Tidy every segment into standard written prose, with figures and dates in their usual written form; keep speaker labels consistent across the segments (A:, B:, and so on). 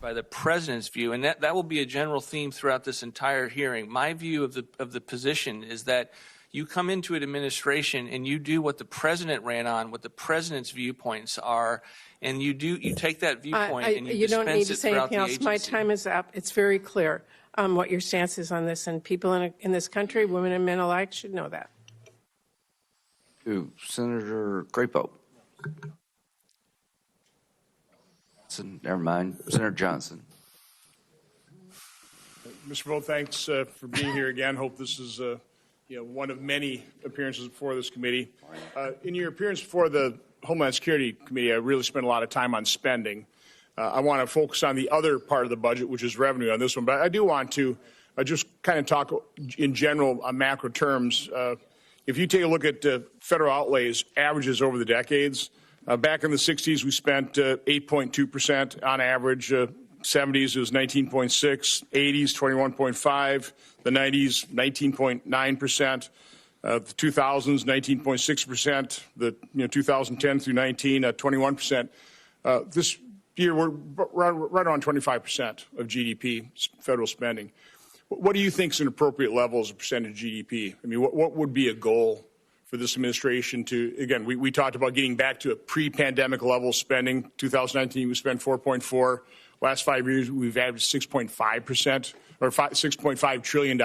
A: by the president's view, and that will be a general theme throughout this entire hearing. My view of the position is that you come into an administration and you do what the president ran on, what the president's viewpoints are, and you take that viewpoint and you
B: don't need to
A: dispense
B: say
A: it throughout
B: anything
A: the
B: else.
A: agency.
B: My time is up. It's very clear what your stance is on this, and people in this country, women and men alike, should know that.
C: Senator Crapo. Never mind. Senator Johnson.
D: Mr. Vought, thanks for being here again. Hope this is one of many appearances before this committee. In your appearance before the Homeland Security Committee, I really spent a lot of time on spending. I want to focus on the other part of the budget, which is revenue on this one. But I do want to just kind of talk in general on macro terms. If you take a look at federal outlays averages over the decades, back in the 60s, we spent 8.2% on average. 70s, it was 19.6, 80s, 21.5, the 90s, 19.9%, the 2000s, 19.6%, the 2010 through 19, 21%. This year, we're right around 25% of GDP federal spending. What do you think is an appropriate level as a percentage of GDP? I mean, what would be a goal for this administration to, again, we talked about getting back to a pre-pandemic level of spending. 2019, we spent 4.4. Last 5 years, we've averaged 6.5% or $6.5 trillion.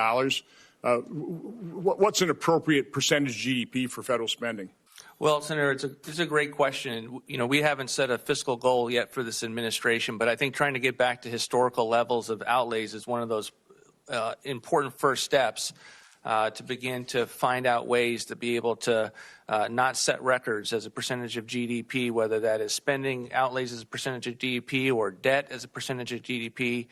D: What's an appropriate percentage of GDP for federal spending?
A: Well, Senator, it's a great question. We haven't set a fiscal goal yet for this administration, but I think trying to get back to historical levels of outlays is one of those important first steps to begin to find out ways to be able to not set records as a percentage of GDP, whether that is spending outlays as a percentage of GDP or debt as a percentage of GDP.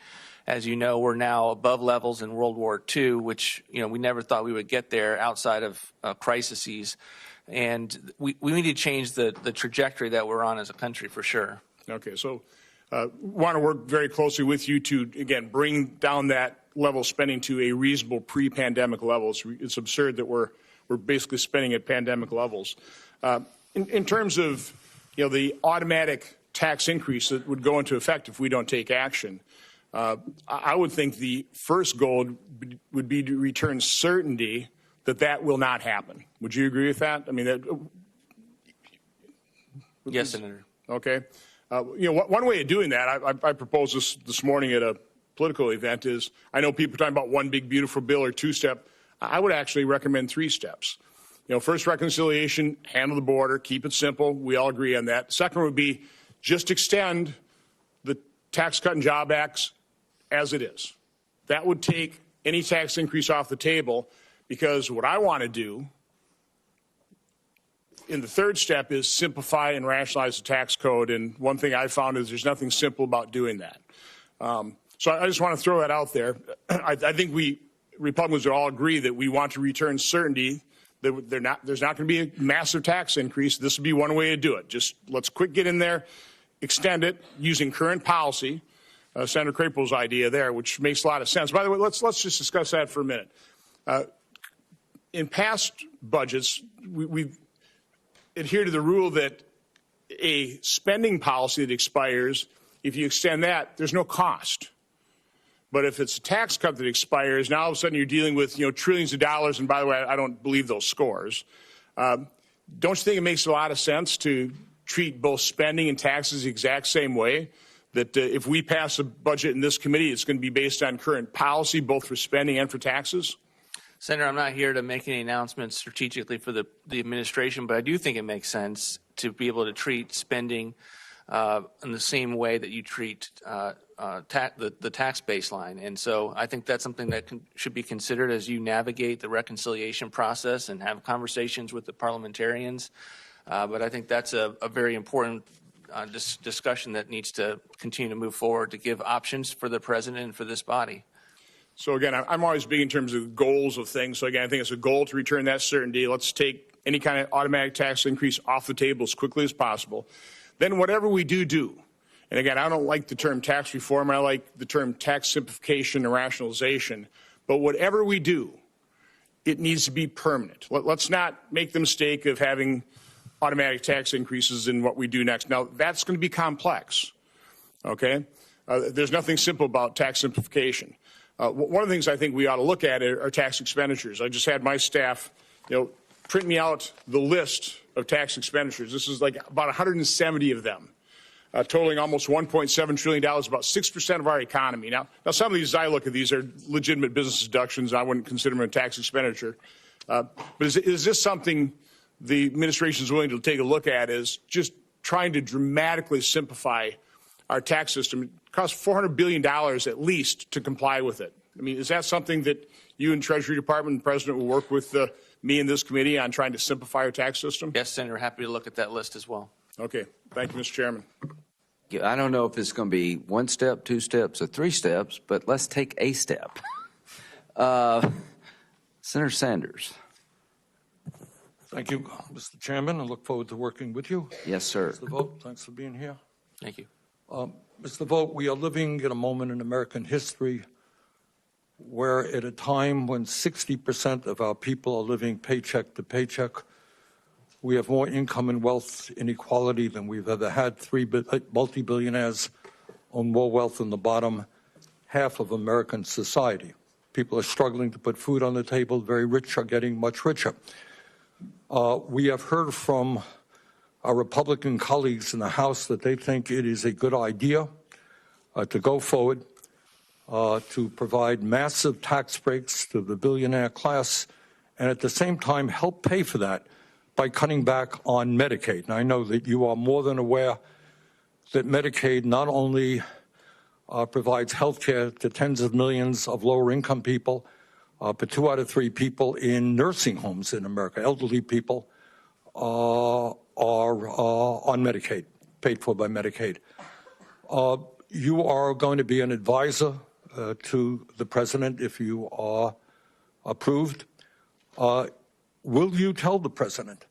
A: As you know, we're now above levels in World War II, which we never thought we would get there outside of crises. And we need to change the trajectory that we're on as a country for sure.
D: Okay, so want to work very closely with you to, again, bring down that level of spending to a reasonable pre-pandemic level. It's absurd that we're basically spending at pandemic levels. In terms of the automatic tax increase that would go into effect if we don't take action, I would think the first goal would be to return certainty that will not happen. Would you agree with that? I mean,
A: yes, Senator.
D: Okay. One way of doing that, I proposed this morning at a political event, is I know people are talking about one big beautiful bill or two-step. I would actually recommend 3 steps. First, reconciliation, handle the border, keep it simple. We all agree on that. Second would be just extend the Tax Cut and Job Acts as it is. That would take any tax increase off the table, because what I want to do in the third step is simplify and rationalize the tax code. And one thing I found is there's nothing simple about doing that. So I just want to throw that out there. I think Republicans would all agree that we want to return certainty that there's not going to be a massive tax increase. This would be one way to do it. Just let's quick get in there, extend it using current policy. Senator Crapo's idea there, which makes a lot of sense. By the way, let's just discuss that for a minute. In past budgets, we've adhered to the rule that a spending policy that expires, if you extend that, there's no cost. But if it's a tax cut that expires, now all of a sudden you're dealing with trillions of dollars. And by the way, I don't believe those scores. Don't you think it makes a lot of sense to treat both spending and taxes the exact same way? That if we pass a budget in this committee, it's going to be based on current policy, both for spending and for taxes?
A: Senator, I'm not here to make any announcements strategically for the administration, but I do think it makes sense to be able to treat spending in the same way that you treat the tax baseline. And so I think that's something that should be considered as you navigate the reconciliation process and have conversations with the parliamentarians. But I think that's a very important discussion that needs to continue to move forward to give options for the president and for this body.
D: So again, I'm always big in terms of goals of things. So again, I think it's a goal to return that certainty. Let's take any kind of automatic tax increase off the table as quickly as possible. Then whatever we do, and again, I don't like the term tax reform. I like the term tax simplification and rationalization. But whatever we do, it needs to be permanent. Let's not make the mistake of having automatic tax increases in what we do next. Now, that's going to be complex, okay? There's nothing simple about tax simplification. One of the things I think we ought to look at are tax expenditures. I just had my staff, print me out the list of tax expenditures. This is like about 170 of them, totaling almost $1.7 trillion, about 6% of our economy. Now, some of these, as I look at these, are legitimate business deductions. I wouldn't consider them a tax expenditure. But is this something the administration is willing to take a look at, is just trying to dramatically simplify our tax system? It costs $400 billion at least to comply with it. I mean, is that something that you and Treasury Department and the President will work with me and this committee on trying to simplify our tax system?
A: Yes, Senator, happy to look at that list as well.
D: Okay. Thank you, Mr. Chairman.
C: I don't know if it's going to be 1 step, 2 steps, or 3 steps, but let's take a step. Senator Sanders.
E: Thank you, Mr. Chairman. I look forward to working with you.
C: Yes, sir.
E: Mr. Vought, thanks for being here.
A: Thank you.
E: Mr. Vought, we are living in a moment in American history where at a time when 60% of our people are living paycheck to paycheck, we have more income and wealth inequality than we've ever had. 3 multi-billionaires own more wealth than the bottom half of American society. People are struggling to put food on the table. Very rich are getting much richer. We have heard from our Republican colleagues in the House that they think it is a good idea to go forward to provide massive tax breaks to the billionaire class and at the same time help pay for that by cutting back on Medicaid. And I know that you are more than aware that Medicaid not only provides health care to tens of millions of lower income people, but 2 out of 3 people in nursing homes in America, elderly people, are on Medicaid, paid for by Medicaid. You are going to be an advisor to the President if you are approved. Will you tell the President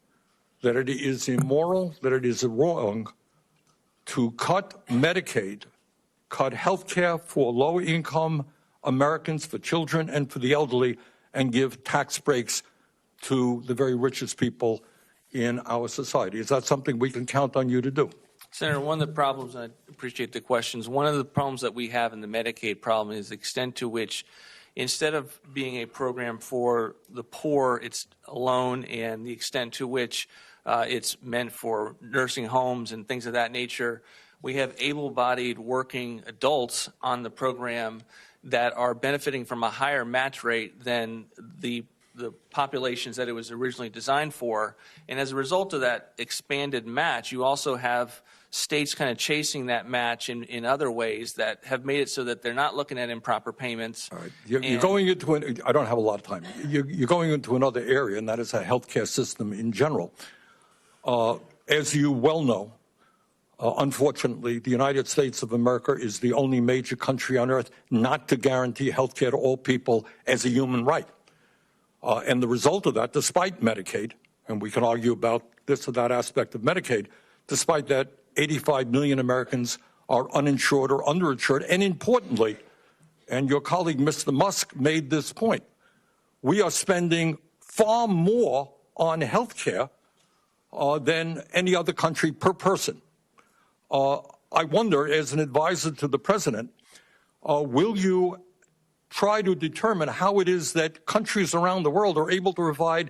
E: that it is immoral, that it is wrong to cut Medicaid, cut health care for low-income Americans, for children, and for the elderly, and give tax breaks to the very richest people in our society? Is that something we can count on you to do?
A: Senator, one of the problems, and I appreciate the questions, one of the problems that we have in the Medicaid problem is the extent to which, instead of being a program for the poor, it's alone, and the extent to which it's meant for nursing homes and things of that nature. We have able-bodied working adults on the program that are benefiting from a higher match rate than the populations that it was originally designed for. And as a result of that expanded match, you also have states kind of chasing that match in other ways that have made it so that they're not looking at improper payments.
E: All right. You're going into I don't have a lot of time. You're going into another area, and that is a healthcare system in general. As you well know, unfortunately, the United States of America is the only major country on earth not to guarantee health care to all people as a human right. And the result of that, despite Medicaid, and we can argue about this or that aspect of Medicaid, despite that, 85 million Americans are uninsured or underinsured. And importantly, and your colleague Mr. Musk made this point, we are spending far more on health care than any other country per person. I wonder, as an advisor to the President, will you try to determine how it is that countries around the world are able to provide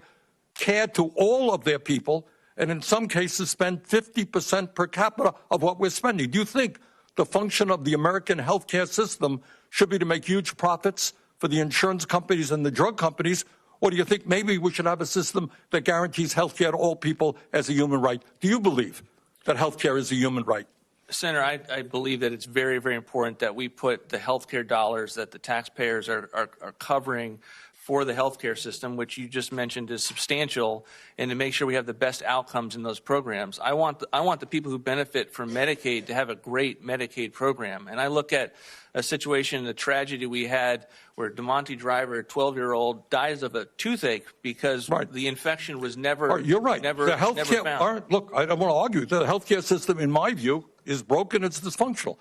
E: care to all of their people, and in some cases spend 50% per capita of what we're spending? Do you think the function of the American healthcare system should be to make huge profits for the insurance companies and the drug companies, or do you think maybe we should have a system that guarantees health care to all people as a human right? Do you believe that health care is a human right?
A: Senator, I believe that it's very, very important that we put the health care dollars that the taxpayers are covering for the healthcare system, which you just mentioned is substantial, and to make sure we have the best outcomes in those programs. I want the people who benefit from Medicaid to have a great Medicaid program. And I look at a situation, the tragedy we had where DeMonte Driver, a 12-year-old, dies of a toothache because the infection was never
E: You're right.
A: Never found.
E: Look, I don't want to argue. The healthcare system, in my view, is broken. It's dysfunctional.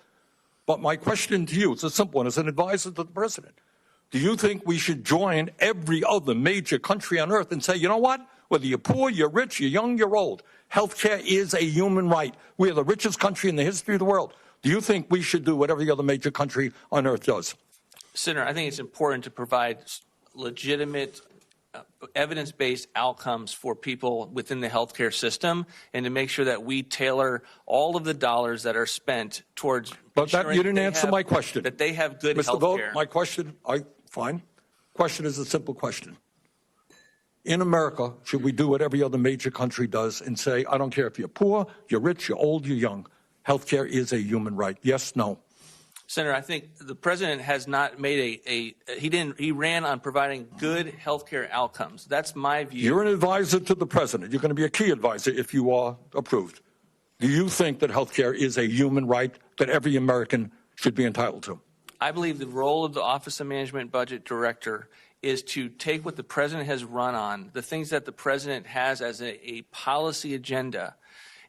E: But my question to you, it's a simple one, as an advisor to the President. Do you think we should join every other major country on earth and say, you know what, whether you're poor, you're rich, you're young, you're old, health care is a human right. We are the richest country in the history of the world. Do you think we should do what every other major country on earth does?
A: Senator, I think it's important to provide legitimate, evidence-based outcomes for people within the healthcare system, and to make sure that we tailor all of the dollars that are spent towards.
E: But that, you didn't answer my question.
A: That they have good
E: Mr.
A: health
E: Vought,
A: care.
E: my question, fine. Question is a simple question. In America, should we do what every other major country does and say, I don't care if you're poor, you're rich, you're old, you're young, healthcare is a human right? Yes, no?
A: Senator, I think the president has not made he ran on providing good healthcare outcomes. That's my view.
E: You're an advisor to the president. You're going to be a key advisor if you are approved. Do you think that healthcare is a human right that every American should be entitled to?
A: I believe the role of the Office of Management Budget Director is to take what the president has run on, the things that the president has as a policy agenda,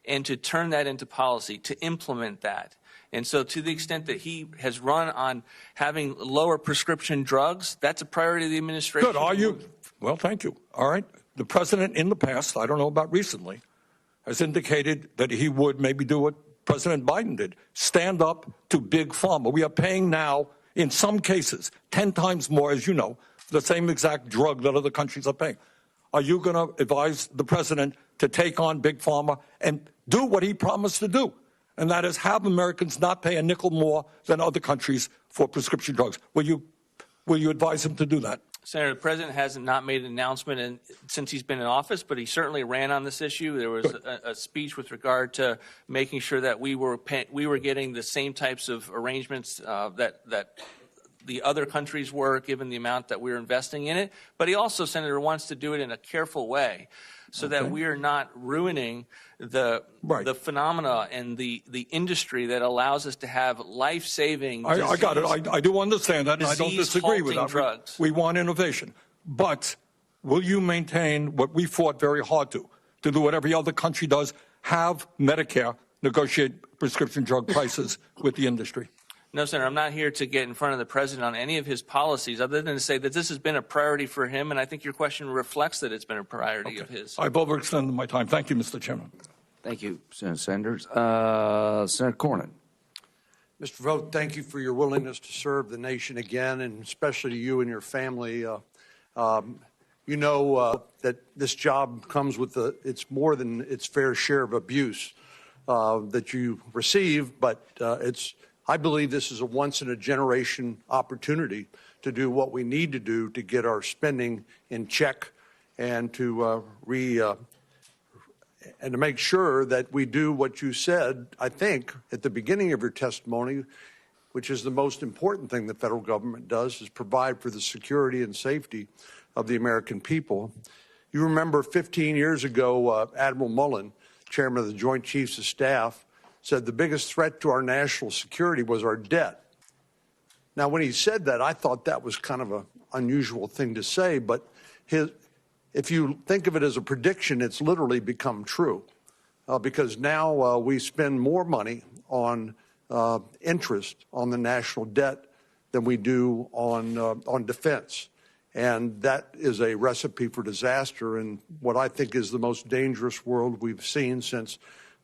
A: and to turn that into policy, to implement that. And so to the extent that he has run on having lower prescription drugs, that's a priority of the administration.
E: Good. Are you? Well, thank you. All right. The president in the past, I don't know about recently, has indicated that he would maybe do what President Biden did, stand up to big pharma. We are paying now, in some cases, 10 times more, as you know, for the same exact drug that other countries are paying. Are you going to advise the president to take on big pharma and do what he promised to do? And that is have Americans not pay a nickel more than other countries for prescription drugs. Will you advise him to do that?
A: Senator, the president has not made an announcement since he's been in office, but he certainly ran on this issue. There was a speech with regard to making sure that we were getting the same types of arrangements that the other countries were, given the amount that we're investing in it. But he also, Senator, wants to do it in a careful way, so that we are not ruining the phenomena and the industry that allows us to have life-saving
E: I got it. I do understand that, and I don't disagree with that.
A: Drugs.
E: We want innovation. But will you maintain what we fought very hard to do what every other country does, have Medicare negotiate prescription drug prices with the industry?
A: No, Senator, I'm not here to get in front of the president on any of his policies, other than to say that this has been a priority for him, and I think your question reflects that it's been a priority of his.
E: I've overextended my time. Thank you, Mr. Chairman.
C: Thank you, Senator Sanders. Senator Cornyn.
F: Mr. Vought, thank you for your willingness to serve the nation again, and especially to you and your family. You know that this job comes with it's more than its fair share of abuse that you receive, but I believe this is a once-in-a-generation opportunity to do what we need to do to get our spending in check and to and to make sure that we do what you said, I think, at the beginning of your testimony, which is the most important thing the federal government does, is provide for the security and safety of the American people. You remember 15 years ago, Admiral Mullen, chairman of the Joint Chiefs of Staff, said the biggest threat to our national security was our debt. Now, when he said that, I thought that was kind of an unusual thing to say, but if you think of it as a prediction, it's literally become true, because now we spend more money on interest on the national debt than we do on defense. And that is a recipe for disaster in what I think is the most dangerous world we've seen since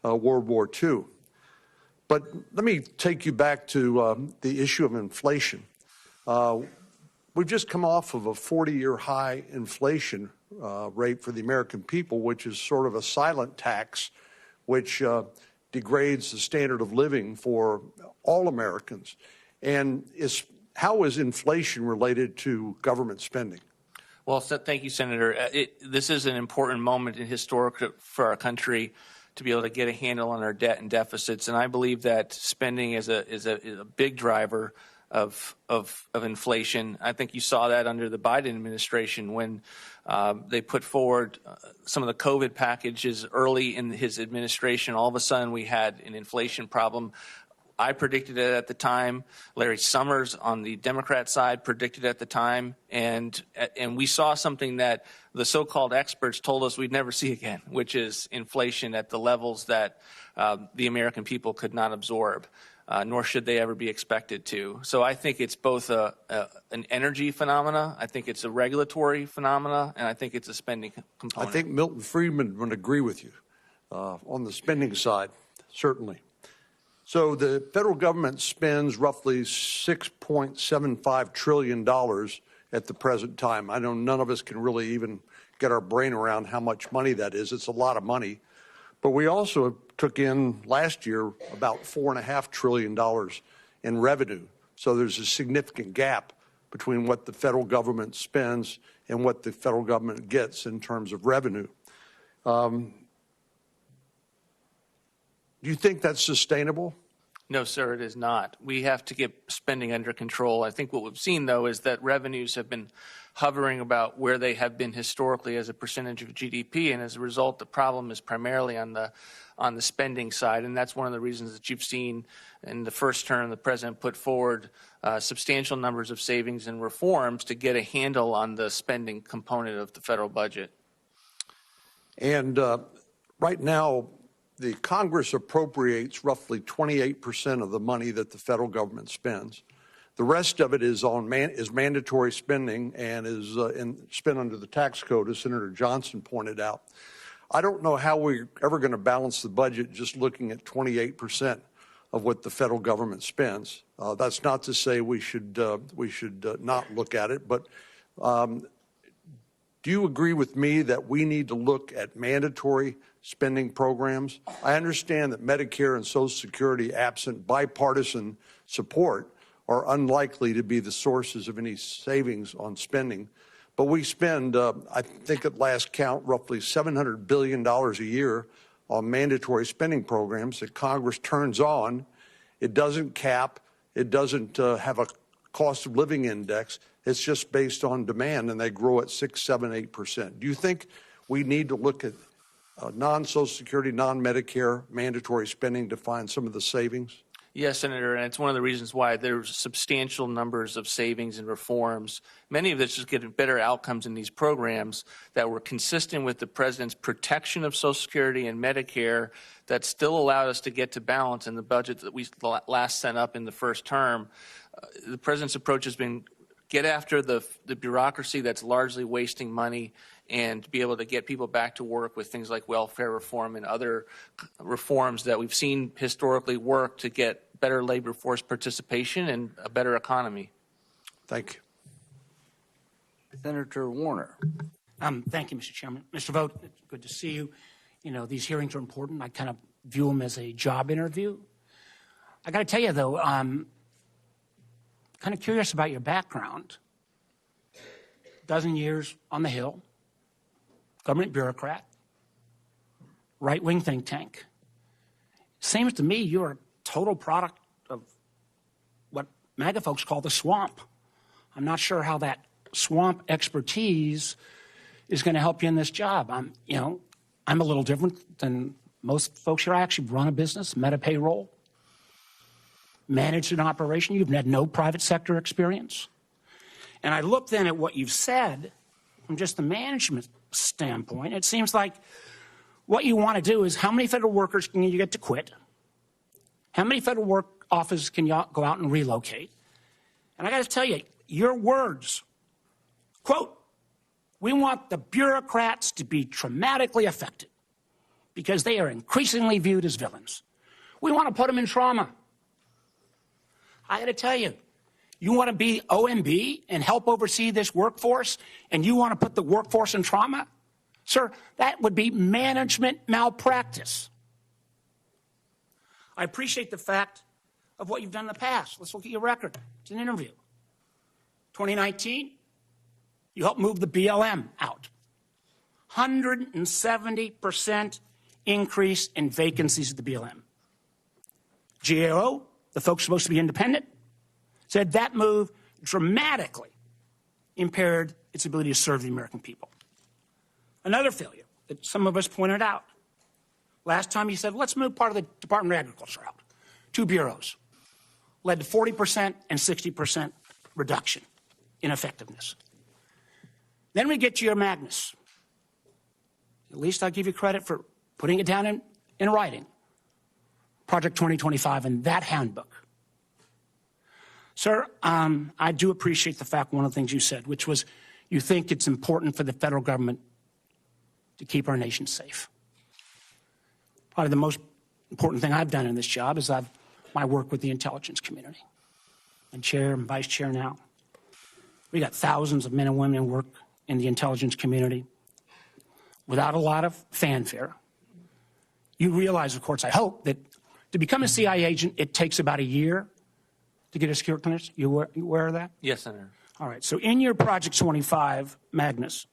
F: World War II. But let me take you back to the issue of inflation. We've just come off of a 40-year high inflation rate for the American people, which is sort of a silent tax, which degrades the standard of living for all Americans. And how is inflation related to government spending?
A: Well, thank you, Senator. This is an important moment in historic for our country to be able to get a handle on our debt and deficits, and I believe that spending is a big driver of inflation. I think you saw that under the Biden administration when they put forward some of the COVID packages early in his administration. All of a sudden, we had an inflation problem. I predicted it at the time. Larry Summers on the Democrat side predicted at the time, and we saw something that the so-called experts told us we'd never see again, which is inflation at the levels that the American people could not absorb, nor should they ever be expected to. So I think it's both an energy phenomena, I think it's a regulatory phenomena, and I think it's a spending component.
F: I think Milton Friedman would agree with you on the spending side, certainly. So the federal government spends roughly $6.75 trillion at the present time. I know none of us can really even get our brain around how much money that is. It's a lot of money. But we also took in last year about $4.5 trillion in revenue. So there's a significant gap between what the federal government spends and what the federal government gets in terms of revenue. Do you think that's sustainable?
A: No, sir, it is not. We have to get spending under control. I think what we've seen, though, is that revenues have been hovering about where they have been historically as a percentage of GDP, and as a result, the problem is primarily on the spending side, and that's one of the reasons that you've seen in the first term the president put forward substantial numbers of savings and reforms to get a handle on the spending component of the federal budget.
F: And right now, the Congress appropriates roughly 28% of the money that the federal government spends. The rest of it is mandatory spending and is spent under the tax code, as Senator Johnson pointed out. I don't know how we're ever going to balance the budget just looking at 28% of what the federal government spends. That's not to say we should not look at it, but do you agree with me that we need to look at mandatory spending programs? I understand that Medicare and Social Security, absent bipartisan support, are unlikely to be the sources of any savings on spending. But we spend, I think at last count, roughly $700 billion a year on mandatory spending programs that Congress turns on. It doesn't cap. It doesn't have a cost of living index. It's just based on demand, and they grow at 6, 7, 8%. Do you think we need to look at non-Social Security, non-Medicare mandatory spending to find some of the savings?
A: Yes, Senator, and it's one of the reasons why there's substantial numbers of savings and reforms. Many of this just getting better outcomes in these programs that were consistent with the president's protection of Social Security and Medicare that still allowed us to get to balance in the budget that we last sent up in the first term. The president's approach has been get after the bureaucracy that's largely wasting money and be able to get people back to work with things like welfare reform and other reforms that we've seen historically work to get better labor force participation and a better economy.
F: Thank you.
C: Senator Warner.
G: Thank you, Mr. Chairman. Mr. Vought, it's good to see you. You know, these hearings are important. I kind of view them as a job interview. I got to tell you, though, I'm kind of curious about your background. 12 years on the Hill, government bureaucrat, right-wing think tank. Seems to me you're a total product of what MAGA folks call the swamp. I'm not sure how that swamp expertise is going to help you in this job. I'm a little different than most folks here. I actually run a business, met a payroll, managed an operation. You've had no private sector experience. And I look then at what you've said from just the management standpoint. It seems like what you want to do is how many federal workers can you get to quit? How many federal work offices can you go out and relocate? And I got to tell you, your words, quote, we want the bureaucrats to be traumatically affected because they are increasingly viewed as villains. We want to put them in trauma. I got to tell you, you want to be OMB and help oversee this workforce, and you want to put the workforce in trauma? Sir, that would be management malpractice. I appreciate the fact of what you've done in the past. Let's look at your record. It's an interview. 2019, you helped move the BLM out. 170% increase in vacancies at the BLM. GAO, the folks supposed to be independent, said that move dramatically impaired its ability to serve the American people. Another failure that some of us pointed out. Last time you said, let's move part of the Department of Agriculture out. 2 bureaus. Led to 40% and 60% reduction in effectiveness. Then we get to your Magnus. At least I'll give you credit for putting it down in writing. Project 2025 and that handbook. Sir, I do appreciate the fact, one of the things you said, which was you think it's important for the federal government to keep our nation safe. Probably the most important thing I've done in this job is I've my work with the intelligence community. And chair and vice chair now. We got thousands of men and women who work in the intelligence community without a lot of fanfare. You realize, of course, I hope, that to become a CIA agent, it takes about a year to get a security clearance. You aware of that?
A: Yes, Senator.
G: All right. So in your Project 25, Magnus,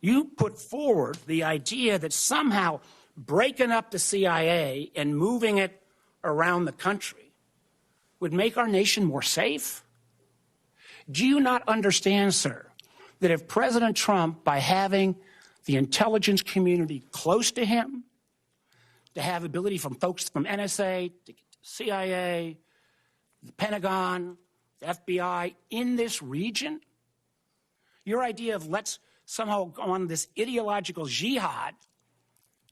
G: you put forward the idea that somehow breaking up the CIA and moving it around the country would make our nation more safe? Do you not understand, sir, that if President Trump, by having the intelligence community close to him, to have ability from folks from NSA, to CIA, the Pentagon, the FBI in this region, your idea of let's somehow go on this ideological jihad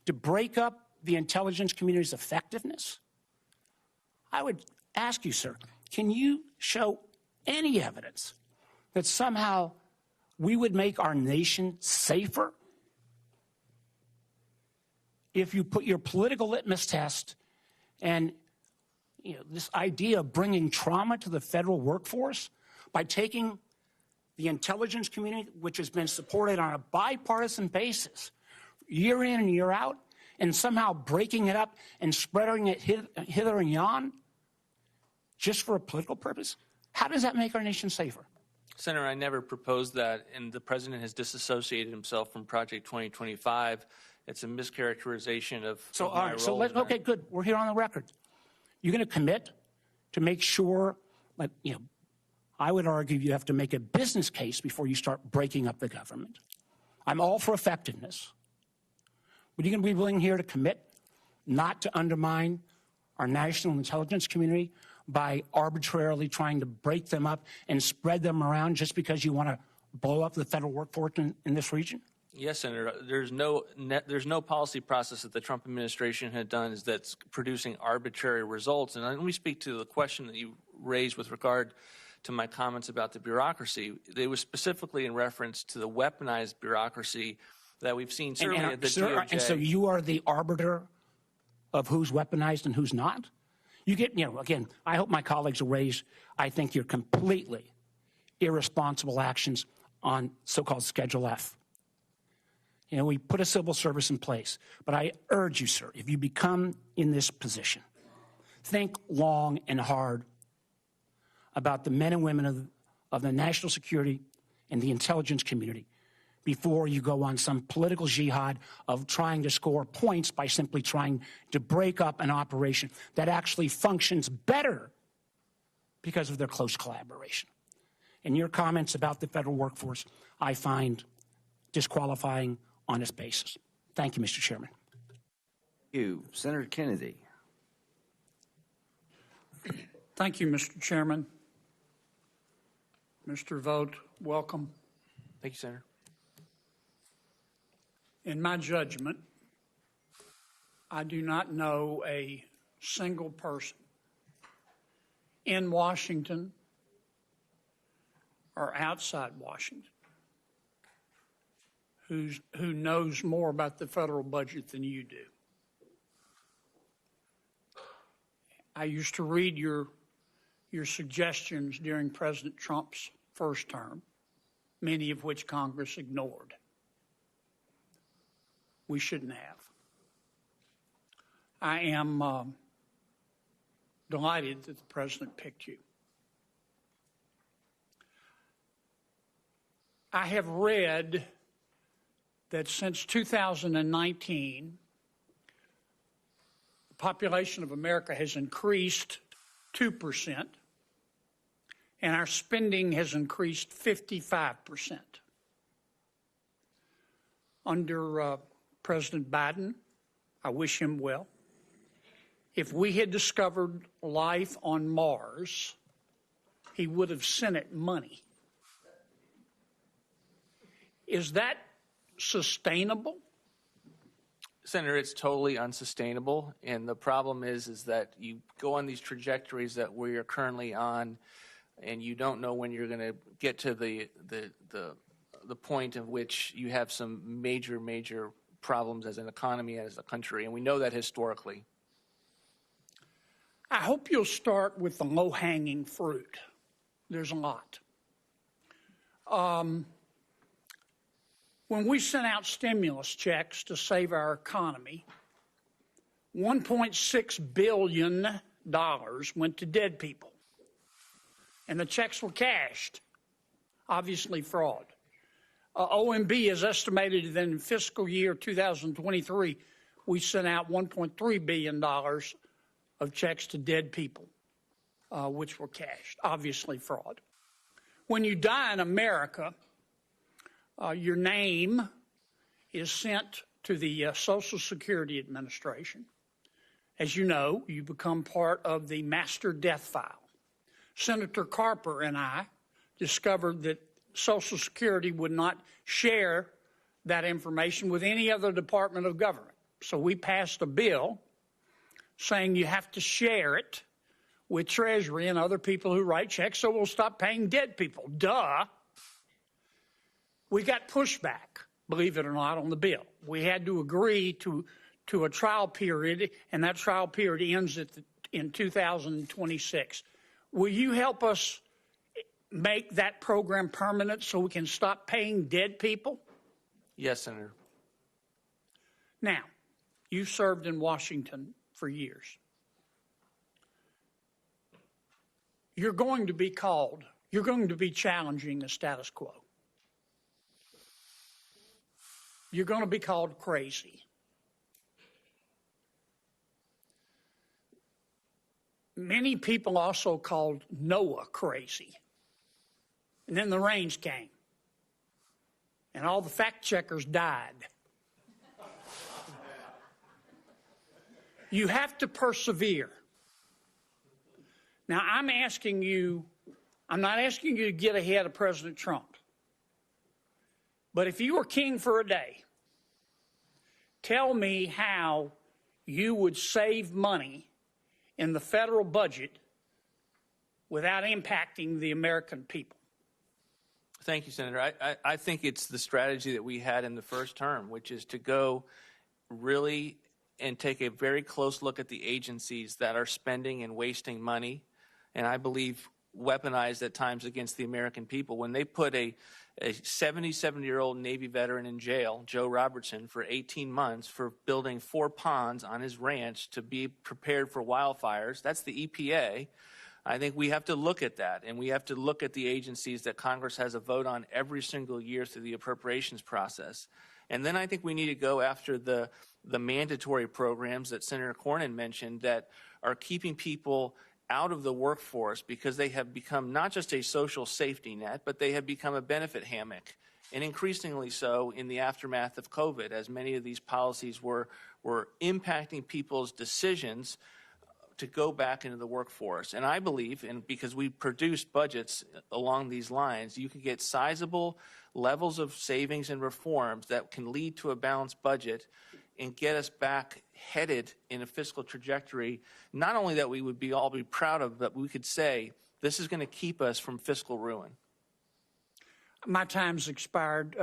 G: to break up the intelligence community's effectiveness? I would ask you, sir, can you show any evidence that somehow we would make our nation safer if you put your political litmus test and this idea of bringing trauma to the federal workforce by taking the intelligence community, which has been supported on a bipartisan basis year in and year out, and somehow breaking it up and spreading it hither and yon just for a political purpose? How does that make our nation safer?
A: Senator, I never proposed that, and the president has disassociated himself from Project 2025. It's a mischaracterization of my role.
G: Okay, good. We're here on the record. You're going to commit to make sure, I would argue you have to make a business case before you start breaking up the government. I'm all for effectiveness. But you're going to be willing here to commit not to undermine our national intelligence community by arbitrarily trying to break them up and spread them around just because you want to blow up the federal workforce in this region?
A: Yes, Senator. There's no policy process that the Trump administration had done that's producing arbitrary results. And let me speak to the question that you raised with regard to my comments about the bureaucracy. They were specifically in reference to the weaponized bureaucracy that we've seen certainly at the DOJ.
G: And so you are the arbiter of who's weaponized and who's not? You get, again, I hope my colleagues will raise, I think, your completely irresponsible actions on so-called Schedule F. We put a civil service in place. But I urge you, sir, if you become in this position, think long and hard about the men and women of the national security and the intelligence community before you go on some political jihad of trying to score points by simply trying to break up an operation that actually functions better because of their close collaboration. And your comments about the federal workforce, I find disqualifying on this basis. Thank you, Mr. Chairman.
C: Thank you. Senator Kennedy.
H: Thank you, Mr. Chairman. Mr. Vought, welcome.
A: Thank you, Senator.
H: In my judgment, I do not know a single person in Washington or outside Washington who knows more about the federal budget than you do. I used to read your suggestions during President Trump's first term, many of which Congress ignored. We shouldn't have. I am delighted that the president picked you. I have read that since 2019, the population of America has increased 2%, and our spending has increased 55%. Under President Biden, I wish him well. If we had discovered life on Mars, he would have sent it money. Is that sustainable?
A: Senator, it's totally unsustainable, and the problem is that you go on these trajectories that we are currently on, and you don't know when you're going to get to the point of which you have some major problems as an economy and as a country, and we know that historically.
H: I hope you'll start with the low-hanging fruit. There's a lot. When we sent out stimulus checks to save our economy, $1.6 billion went to dead people. And the checks were cashed. Obviously fraud. OMB has estimated that in fiscal year 2023, we sent out $1.3 billion of checks to dead people, which were cashed. Obviously fraud. When you die in America, your name is sent to the Social Security Administration. As you know, you become part of the master death file. Senator Carper and I discovered that Social Security would not share that information with any other department of government. So we passed a bill saying you have to share it with Treasury and other people who write checks, so we'll stop paying dead people. Duh. We got pushback, believe it or not, on the bill. We had to agree to a trial period, and that trial period ends in 2026. Will you help us make that program permanent so we can stop paying dead people?
A: Yes, Senator.
H: Now, you served in Washington for years. You're going to be called, you're going to be challenging the status quo. You're going to be called crazy. Many people also called Noah crazy. And then the rains came. And all the fact checkers died. You have to persevere. Now, I'm not asking you to get ahead of President Trump. But if you were king for a day, tell me how you would save money in the federal budget without impacting the American people.
A: Thank you, Senator. I think it's the strategy that we had in the first term, which is to go really and take a very close look at the agencies that are spending and wasting money, and I believe weaponized at times against the American people. When they put a 77-year-old Navy veteran in jail, Joe Robertson, for 18 months for building 4 ponds on his ranch to be prepared for wildfires, that's the EPA. I think we have to look at that, and we have to look at the agencies that Congress has a vote on every single year through the appropriations process. And then I think we need to go after the mandatory programs that Senator Cornyn mentioned that are keeping people out of the workforce because they have become not just a social safety net, but they have become a benefit hammock, and increasingly so in the aftermath of COVID, as many of these policies were impacting people's decisions to go back into the workforce. And I believe, and because we produce budgets along these lines, you can get sizable levels of savings and reforms that can lead to a balanced budget and get us back headed in a fiscal trajectory, not only that we would all be proud of, but we could say this is going to keep us from fiscal ruin.
H: My time's expired.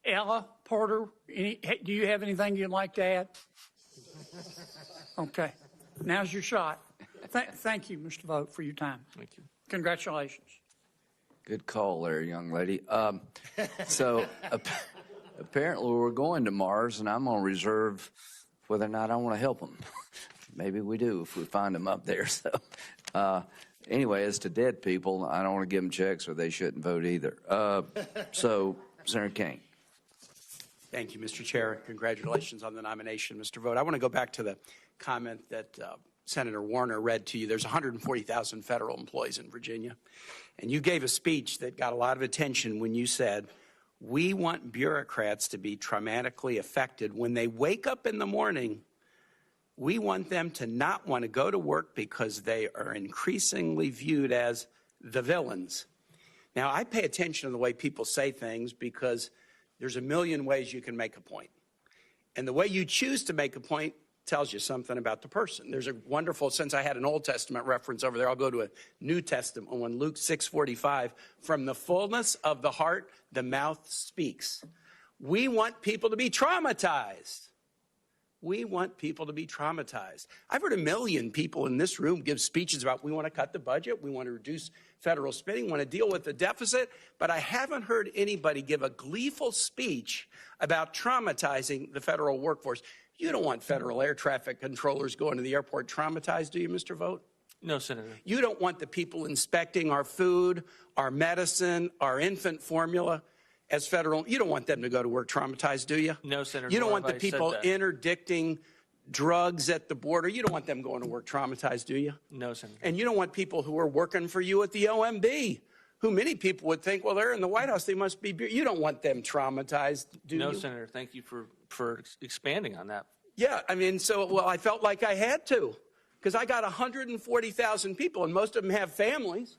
H: Ella Porter, do you have anything you'd like to add? Okay. Now's your shot. Thank you, Mr. Vought, for your time.
A: Thank you.
H: Congratulations.
C: Good call there, young lady. So apparently we're going to Mars, and I'm going to reserve whether or not I want to help them. Maybe we do if we find them up there. So anyway, as to dead people, I don't want to give them checks or they shouldn't vote either. So, Senator King.
I: Thank you, Mr. Chair. Congratulations on the nomination, Mr. Vought. I want to go back to the comment that Senator Warner read to you. There's 140,000 federal employees in Virginia. And you gave a speech that got a lot of attention when you said, we want bureaucrats to be traumatically affected. When they wake up in the morning, we want them to not want to go to work because they are increasingly viewed as the villains. Now, I pay attention to the way people say things because there's a million ways you can make a point. And the way you choose to make a point tells you something about the person. There's a wonderful, since I had an Old Testament reference over there, I'll go to a New Testament one, Luke 6:45. From the fullness of the heart, the mouth speaks. We want people to be traumatized. We want people to be traumatized. I've heard a million people in this room give speeches about we want to cut the budget, we want to reduce federal spending, want to deal with the deficit, but I haven't heard anybody give a gleeful speech about traumatizing the federal workforce. You don't want federal air traffic controllers going to the airport traumatized, do you, Mr. Vought?
A: No, Senator.
I: You don't want the people inspecting our food, our medicine, our infant formula as federal. You don't want them to go to work traumatized, do you?
A: No, Senator.
I: You don't
A: nor
I: want the
A: have I said
I: people
A: that.
I: interdicting drugs at the border. You don't want them going to work traumatized, do you?
A: No, Senator.
I: And you don't want people who are working for you at the OMB, who many people would think, well, they're in the White House, they must be. You don't want them traumatized, do
A: No,
I: you?
A: Senator. Thank you for expanding on that.
I: Yeah, I mean, well, I felt like I had to, because I got 140,000 people, and most of them have families,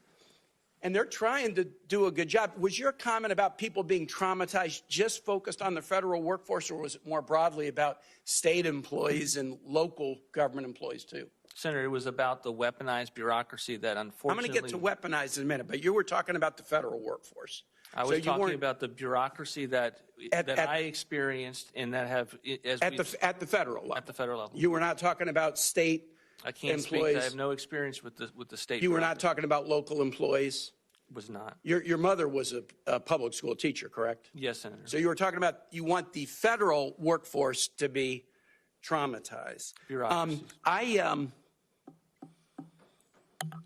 I: and they're trying to do a good job. Was your comment about people being traumatized just focused on the federal workforce, or was it more broadly about state employees and local government employees too?
A: Senator, it was about the weaponized bureaucracy that
I: I'm
A: unfortunately...
I: going to get to weaponized in a minute, but you were talking about the federal workforce.
A: I was talking about the bureaucracy that I experienced and that have...
I: At the federal level.
A: At the federal level.
I: You were not talking about state
A: I can't
I: employees.
A: speak. I have no experience with the state.
I: You were not talking about local employees.
A: Was not.
I: Your mother was a public school teacher, correct?
A: Yes, Senator.
I: So you were talking about you want the federal workforce to be traumatized.
A: Bureaucracies.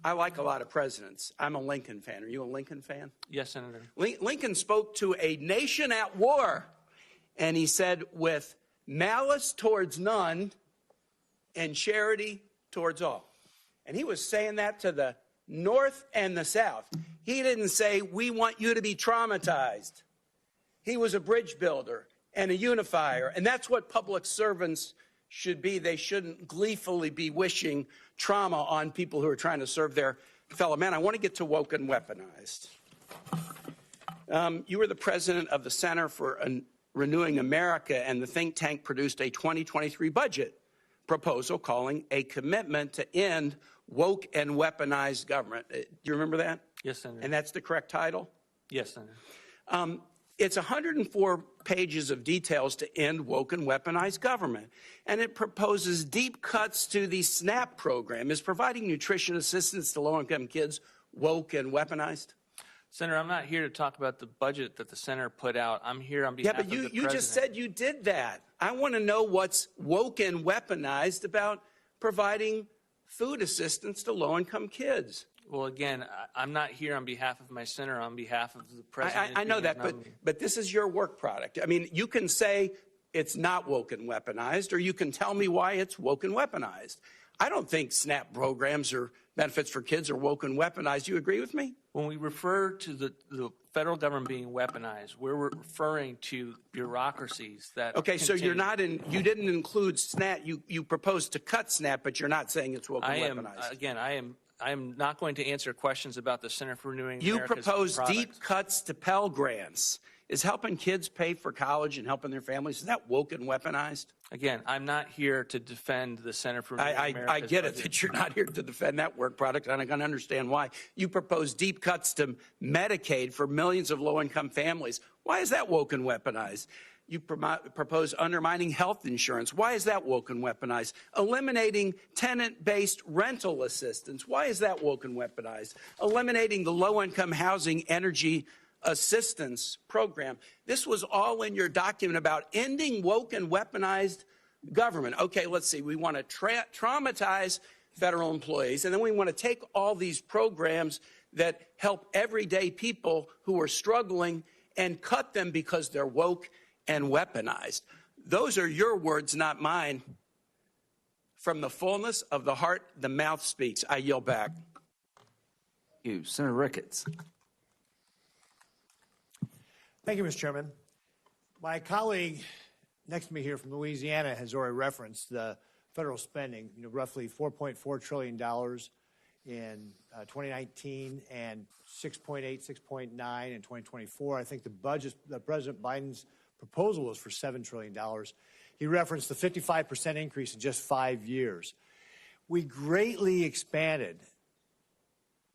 I: I like a lot of presidents. I'm a Lincoln fan. Are you a Lincoln fan?
A: Yes, Senator.
I: Lincoln spoke to a nation at war, and he said, with malice towards none and charity towards all. And he was saying that to the North and the South. He didn't say, we want you to be traumatized. He was a bridge builder and a unifier, and that's what public servants should be. They shouldn't gleefully be wishing trauma on people who are trying to serve their fellow man. I want to get to woke and weaponized. You were the president of the Center for Renewing America, and the think tank produced a 2023 budget proposal calling a commitment to end woke and weaponized government. Do you remember that?
A: Yes, Senator.
I: And that's the correct title?
A: Yes, Senator.
I: It's 104 pages of details to end woke and weaponized government. And it proposes deep cuts to the SNAP program. Is providing nutrition assistance to low-income kids woke and weaponized?
A: Senator, I'm not here to talk about the budget that the center put out. I'm here on behalf of the president.
I: Yeah, but you just said you did that. I want to know what's woke and weaponized about providing food assistance to low-income kids.
A: Well, again, I'm not here on behalf of my center, on behalf of the president.
I: I know that, but this is your work product. I mean, you can say it's not woke and weaponized, or you can tell me why it's woke and weaponized. I don't think SNAP programs or benefits for kids are woke and weaponized. Do you agree with me?
A: When we refer to the federal government being weaponized, we're referring to bureaucracies that
I: Okay, so you're not in, you didn't include SNAP, you proposed to cut SNAP, but you're not saying it's woke and weaponized.
A: Again, I am not going to answer questions about the Center for Renewing
I: You
A: America's
I: propose
A: products.
I: deep cuts to Pell Grants. Is helping kids pay for college and helping their families, is that woke and weaponized?
A: Again, I'm not here to defend the Center for Renewing America's
I: I get it
A: budget.
I: that you're not here to defend that work product, and I can understand why. You propose deep cuts to Medicaid for millions of low-income families. Why is that woke and weaponized? You propose undermining health insurance. Why is that woke and weaponized? Eliminating tenant-based rental assistance. Why is that woke and weaponized? Eliminating the low-income housing energy assistance program. This was all in your document about ending woke and weaponized government. Okay, let's see. We want to traumatize federal employees, and then we want to take all these programs that help everyday people who are struggling and cut them because they're woke and weaponized. Those are your words, not mine. From the fullness of the heart, the mouth speaks. I yield back.
C: Thank you. Senator Ricketts.
J: Thank you, Mr. Chairman. My colleague next to me here from Louisiana has already referenced the federal spending, roughly $4.4 trillion in 2019 and 6.8, 6.9 in 2024. I think the budget that President Biden's proposal was for $7 trillion. He referenced the 55% increase in just 5 years. We greatly expanded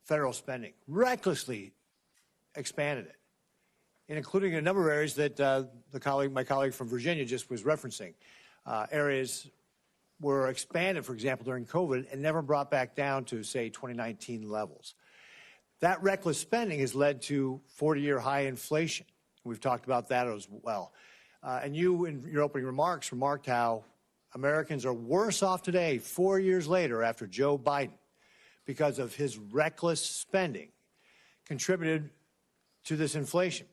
J: federal spending, recklessly expanded it, and including a number of areas that my colleague from Virginia just was referencing. areas were expanded, for example, during COVID and never brought back down to, say, 2019 levels. That reckless spending has led to 40-year high inflation. We've talked about that as well. And you, in your opening remarks, remarked how Americans are worse off today, 4 years later, after Joe Biden, because of his reckless spending, contributed to this inflation.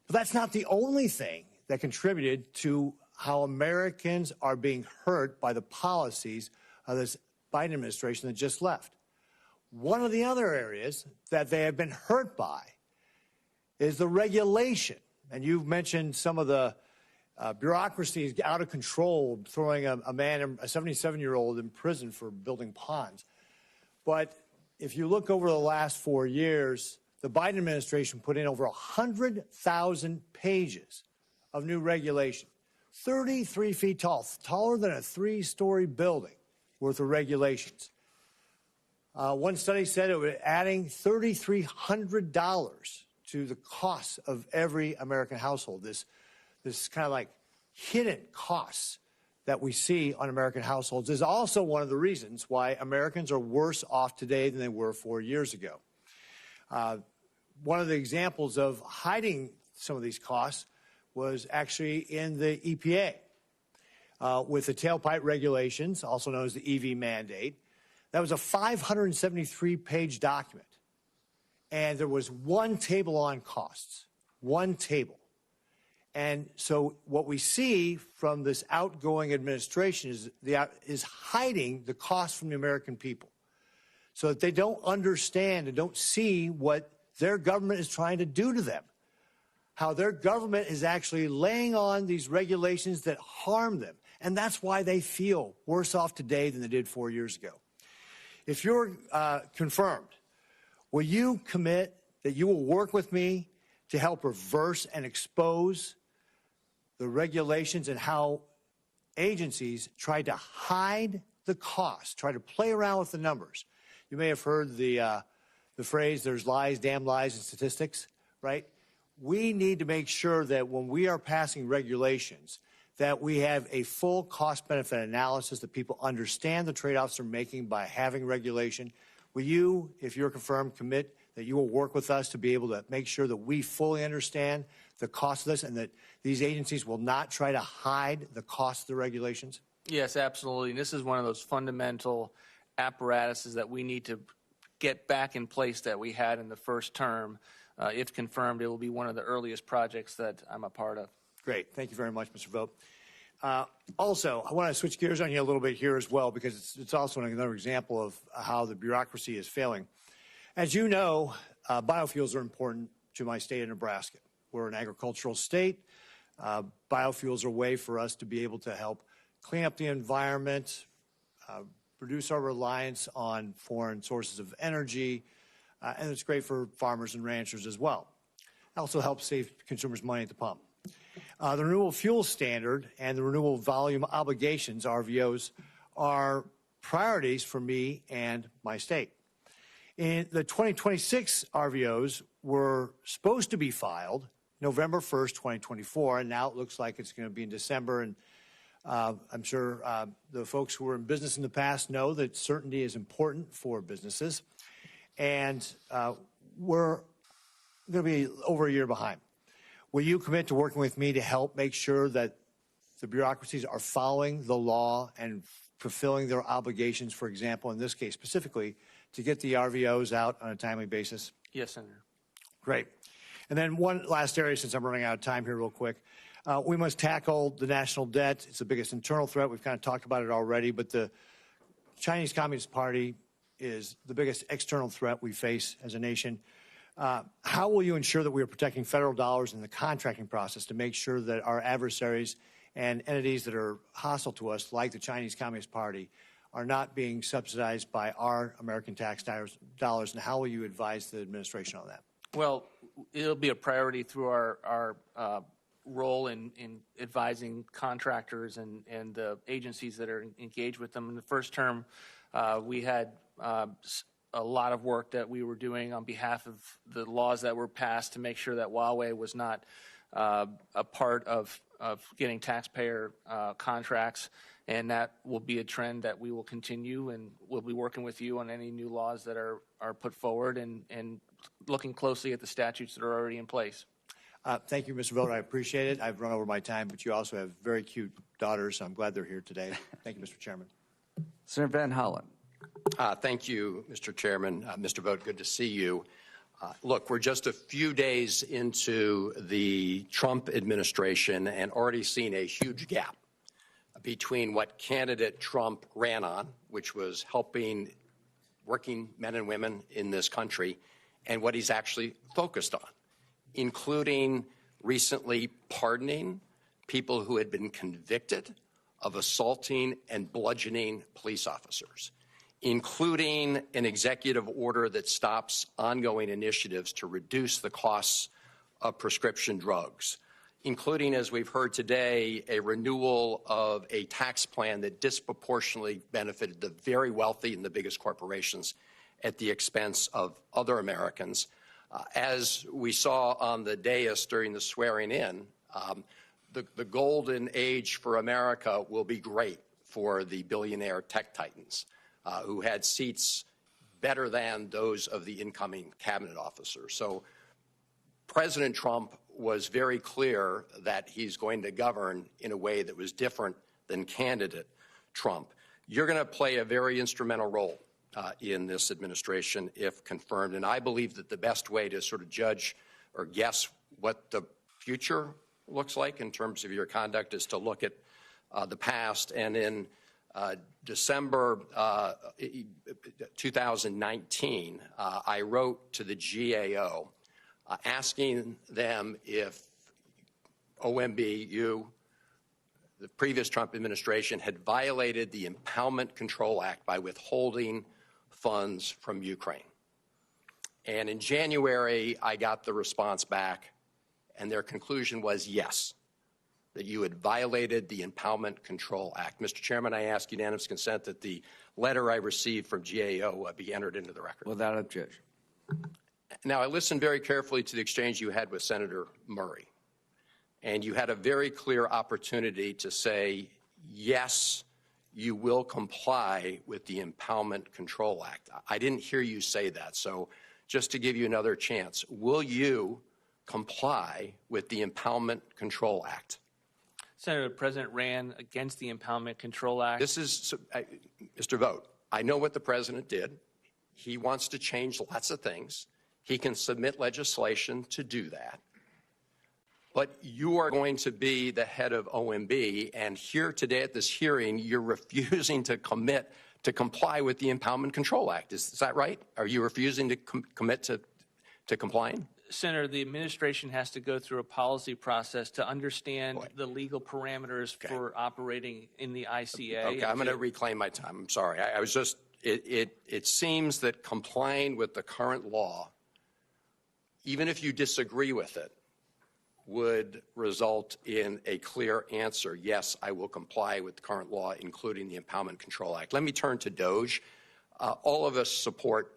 J: But that's not the only thing that contributed to how Americans are being hurt by the policies of this Biden administration that just left. One of the other areas that they have been hurt by is the regulation. And you've mentioned some of the bureaucracy out of control, throwing a 77-year-old in prison for building ponds. But if you look over the last 4 years, the Biden administration put in over 100,000 pages of new regulation, 33 feet tall, taller than a 3-story building worth of regulations. One study said it was adding $3,300 to the cost of every American household. This kind of like hidden costs that we see on American households is also one of the reasons why Americans are worse off today than they were 4 years ago. One of the examples of hiding some of these costs was actually in the EPA with the tailpipe regulations, also known as the EV mandate. That was a 573-page document, and there was one table on costs, one table. And so what we see from this outgoing administration is hiding the cost from the American people so that they don't understand and don't see what their government is trying to do to them, how their government is actually laying on these regulations that harm them. And that's why they feel worse off today than they did 4 years ago. If you're confirmed, will you commit that you will work with me to help reverse and expose the regulations and how agencies tried to hide the cost, try to play around with the numbers? You may have heard the phrase, there's lies, damn lies, and statistics, right? We need to make sure that when we are passing regulations, that we have a full cost-benefit analysis, that people understand the trade-offs they're making by having regulation. Will you, if you're confirmed, commit that you will work with us to be able to make sure that we fully understand the cost of this and that these agencies will not try to hide the cost of the regulations?
A: Yes, absolutely. And this is one of those fundamental apparatuses that we need to get back in place that we had in the first term. If confirmed, it will be one of the earliest projects that I'm a part of.
J: Great. Thank you very much, Mr. Vought. Also, I want to switch gears on you a little bit here as well, because it's also another example of how the bureaucracy is failing. As you know, biofuels are important to my state of Nebraska. We're an agricultural state. Biofuels are a way for us to be able to help clean up the environment, reduce our reliance on foreign sources of energy, and it's great for farmers and ranchers as well. It also helps save consumers money at the pump. The Renewable Fuel Standard and the Renewable Volume Obligations, RVOs, are priorities for me and my state. In the 2026 RVOs were supposed to be filed November 1st, 2024, and now it looks like it's going to be in December. And I'm sure the folks who were in business in the past know that certainty is important for businesses. And we're going to be over a year behind. Will you commit to working with me to help make sure that the bureaucracies are following the law and fulfilling their obligations, for example, in this case specifically, to get the RVOs out on a timely basis?
A: Yes, Senator.
J: Great. And then one last area, since I'm running out of time here real quick. We must tackle the national debt. It's the biggest internal threat. We've kind of talked about it already, but the Chinese Communist Party is the biggest external threat we face as a nation. How will you ensure that we are protecting federal dollars in the contracting process to make sure that our adversaries and entities that are hostile to us, like the Chinese Communist Party, are not being subsidized by our American tax dollars, and how will you advise the administration on that?
A: Well, it'll be a priority through our role in advising contractors and the agencies that are engaged with them. In the first term, we had a lot of work that we were doing on behalf of the laws that were passed to make sure that Huawei was not a part of getting taxpayer contracts, and that will be a trend that we will continue, and we'll be working with you on any new laws that are put forward and looking closely at the statutes that are already in place.
J: Thank you, Mr. Vought. I appreciate it. I've run over my time, but you also have very cute daughters, so I'm glad they're here today. Thank you, Mr. Chairman.
C: Senator Van Hollen.
K: Thank you, Mr. Chairman. Mr. Vought, good to see you. Look, we're just a few days into the Trump administration and already seen a huge gap between what candidate Trump ran on, which was helping working men and women in this country, and what he's actually focused on, including recently pardoning people who had been convicted of assaulting and bludgeoning police officers, including an executive order that stops ongoing initiatives to reduce the costs of prescription drugs, including, as we've heard today, a renewal of a tax plan that disproportionately benefited the very wealthy and the biggest corporations at the expense of other Americans. As we saw on the dais during the swearing in, the golden age for America will be great for the billionaire tech titans who had seats better than those of the incoming cabinet officers. So President Trump was very clear that he's going to govern in a way that was different than candidate Trump. You're going to play a very instrumental role in this administration if confirmed, and I believe that the best way to sort of judge or guess what the future looks like in terms of your conduct is to look at the past. And in December 2019, I wrote to the GAO asking them if OMB, you, the previous Trump administration, had violated the Impoundment Control Act by withholding funds from Ukraine. And in January, I got the response back, and their conclusion was yes, that you had violated the Impoundment Control Act. Mr. Chairman, I ask unanimous consent that the letter I received from GAO be entered into the record.
C: Without objection.
K: Now, I listened very carefully to the exchange you had with Senator Murray, and you had a very clear opportunity to say, yes, you will comply with the Impoundment Control Act. I didn't hear you say that, so just to give you another chance, will you comply with the Impoundment Control Act?
A: Senator, the President ran against the Impoundment Control Act.
K: This is, Mr. Vought, I know what the President did. He wants to change lots of things. He can submit legislation to do that. But you are going to be the head of OMB, and here today at this hearing, you're refusing to commit to comply with the Impoundment Control Act. Is that right? Are you refusing to commit to complying?
A: Senator, the administration has to go through a policy process to understand the legal parameters for operating in the ICA.
K: Okay, I'm going to reclaim my time. I'm sorry. I was just, it seems that complying with the current law, even if you disagree with it, would result in a clear answer, yes, I will comply with the current law, including the Impoundment Control Act. Let me turn to DOGE. All of us support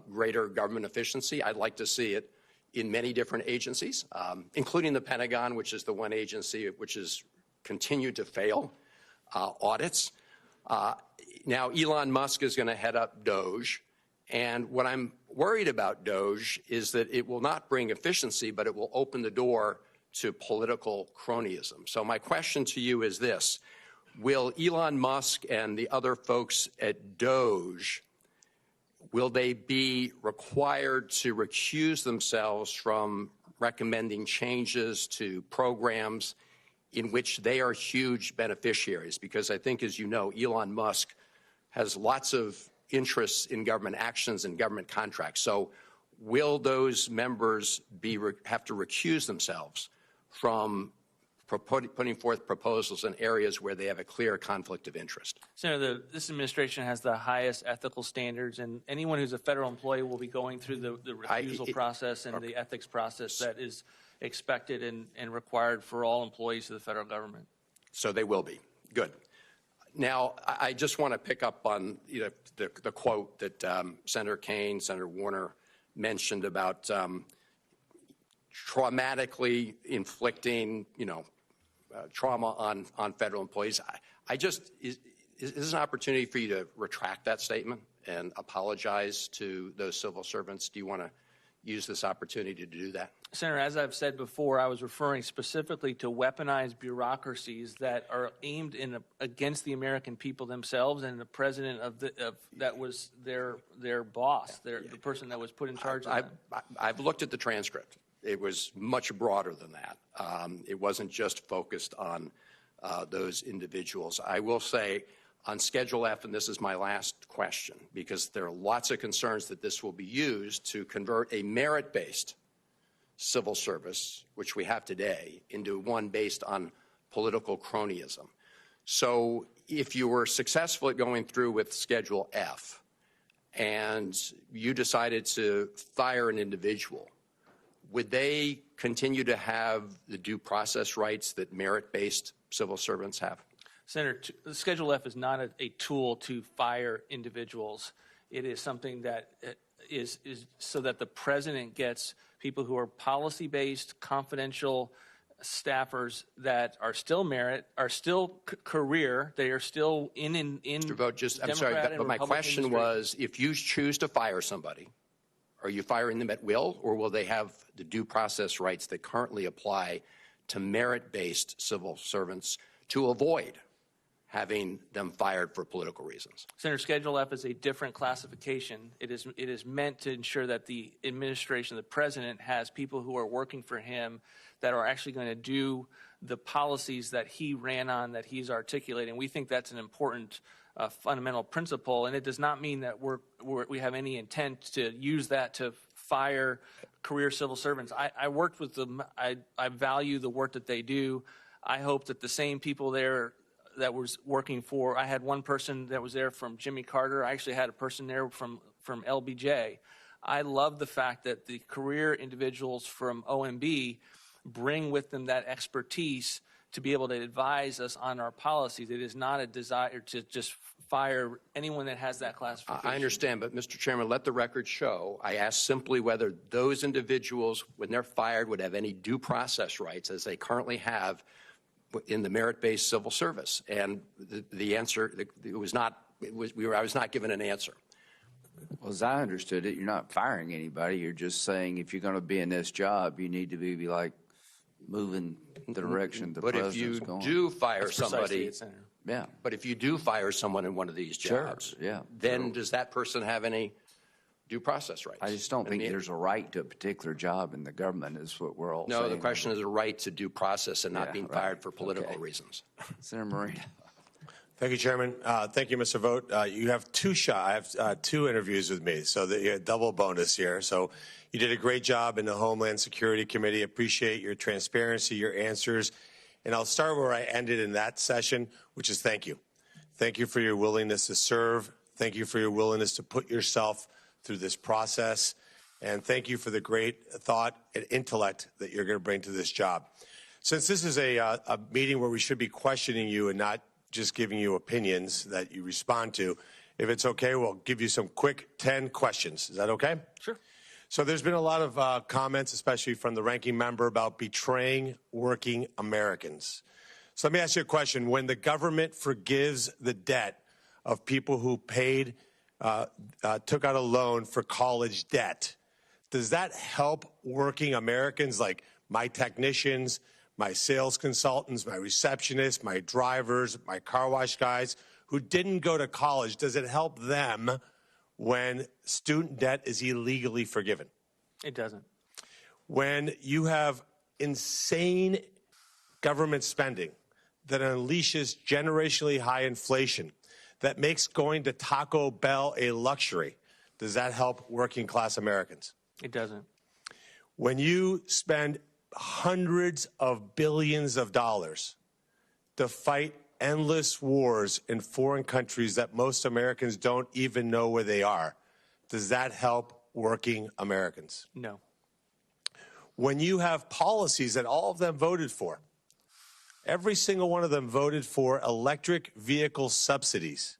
K: greater government efficiency. I'd like to see it in many different agencies, including the Pentagon, which is the one agency which has continued to fail audits. Now, Elon Musk is going to head up DOGE. And what I'm worried about DOGE is that it will not bring efficiency, but it will open the door to political cronyism. So my question to you is this. Will Elon Musk and the other folks at DOGE, will they be required to recuse themselves from recommending changes to programs in which they are huge beneficiaries? Because I think, as you know, Elon Musk has lots of interests in government actions and government contracts. So will those members have to recuse themselves from putting forth proposals in areas where they have a clear conflict of interest?
A: Senator, this administration has the highest ethical standards, and anyone who's a federal employee will be going through the recusal process and the ethics process that is expected and required for all employees of the federal government.
K: So they will be. Good. Now, I just want to pick up on the quote that Senator Kaine, Senator Warner mentioned about traumatically inflicting, trauma on federal employees. Is this an opportunity for you to retract that statement and apologize to those civil servants? Do you want to use this opportunity to do that?
A: Senator, as I've said before, I was referring specifically to weaponized bureaucracies that are aimed against the American people themselves, and the president that was their boss, the person that was put in charge of that.
K: I've looked at the transcript. It was much broader than that. It wasn't just focused on those individuals. I will say on Schedule F, and this is my last question, because there are lots of concerns that this will be used to convert a merit-based civil service, which we have today, into one based on political cronyism. So if you were successful at going through with Schedule F and you decided to fire an individual, would they continue to have the due process rights that merit-based civil servants have?
A: Senator, Schedule F is not a tool to fire individuals. It is something that is so that the president gets people who are policy-based, confidential staffers that are still merit, are still career, they are still in
K: Mr. Vought, I'm
A: Democrat
K: sorry, but my question was, if you choose to fire somebody, are you firing them at will, or will they have the due process rights that currently apply to merit-based civil servants to avoid having them fired for political reasons?
A: Senator, Schedule F is a different classification. It is meant to ensure that the administration, the president, has people who are working for him that are actually going to do the policies that he ran on, that he's articulating. We think that's an important fundamental principle, and it does not mean that we have any intent to use that to fire career civil servants. I worked with them. I value the work that they do. I hope that the same people there that was working for, I had one person that was there from Jimmy Carter. I actually had a person there from LBJ. I love the fact that the career individuals from OMB bring with them that expertise to be able to advise us on our policies. It is not a desire to just fire anyone that has that classification.
K: I understand, but Mr. Chairman, let the record show. I asked simply whether those individuals, when they're fired, would have any due process rights as they currently have in the merit-based civil service. And the answer, I was not given an answer.
C: Well, as I understood it, you're not firing anybody. You're just saying if you're going to be in this job, you need to be like moving the direction the president's going.
K: But if you do fire somebody,
C: yeah.
K: But if you do fire someone in one of these jobs,
C: sure, yeah,
K: then does that person have any due process rights?
C: I just don't think there's a right to a particular job in the government is what we're all saying.
K: No, the question is a right to due process and not being fired for political reasons.
C: Senator Marino.
L: Thank you, Chairman. Thank you, Mr. Vought. You have two shots. I have two interviews with me, so you had double bonus here. So you did a great job in the Homeland Security Committee. Appreciate your transparency, your answers. And I'll start where I ended in that session, which is thank you. Thank you for your willingness to serve. Thank you for your willingness to put yourself through this process. And thank you for the great thought and intellect that you're going to bring to this job. Since this is a meeting where we should be questioning you and not just giving you opinions that you respond to, if it's okay, we'll give you some quick 10 questions. Is that okay?
A: Sure.
L: So there's been a lot of comments, especially from the ranking member, about betraying working Americans. So let me ask you a question. When the government forgives the debt of people who paid, took out a loan for college debt, does that help working Americans like my technicians, my sales consultants, my receptionists, my drivers, my car wash guys who didn't go to college? Does it help them when student debt is illegally forgiven?
A: It doesn't.
L: When you have insane government spending that unleashes generationally high inflation, that makes going to Taco Bell a luxury, does that help working class Americans?
A: It doesn't.
L: When you spend hundreds of billions of dollars to fight endless wars in foreign countries that most Americans don't even know where they are, does that help working Americans?
A: No.
L: When you have policies that all of them voted for, every single one of them voted for electric vehicle subsidies,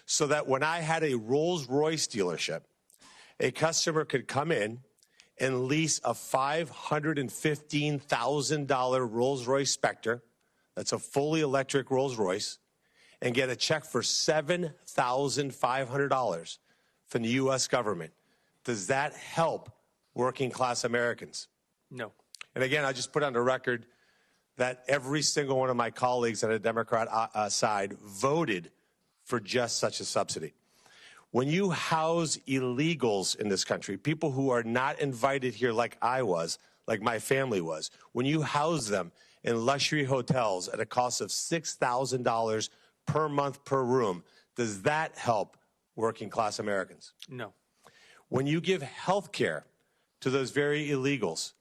L: so that when I had a Rolls-Royce dealership, a customer could come in and lease a $515,000 Rolls-Royce Spectre, that's a fully electric Rolls-Royce, and get a check for $7,500 from the U.S. government, does that help working class Americans?
A: No.
L: And again, I just put on the record that every single one of my colleagues on the Democrat side voted for just such a subsidy. When you house illegals in this country, people who are not invited here like I was, like my family was, when you house them in luxury hotels at a cost of $6,000 per month per room, does that help working class Americans?
A: No.
L: When you give health care to those very illegals,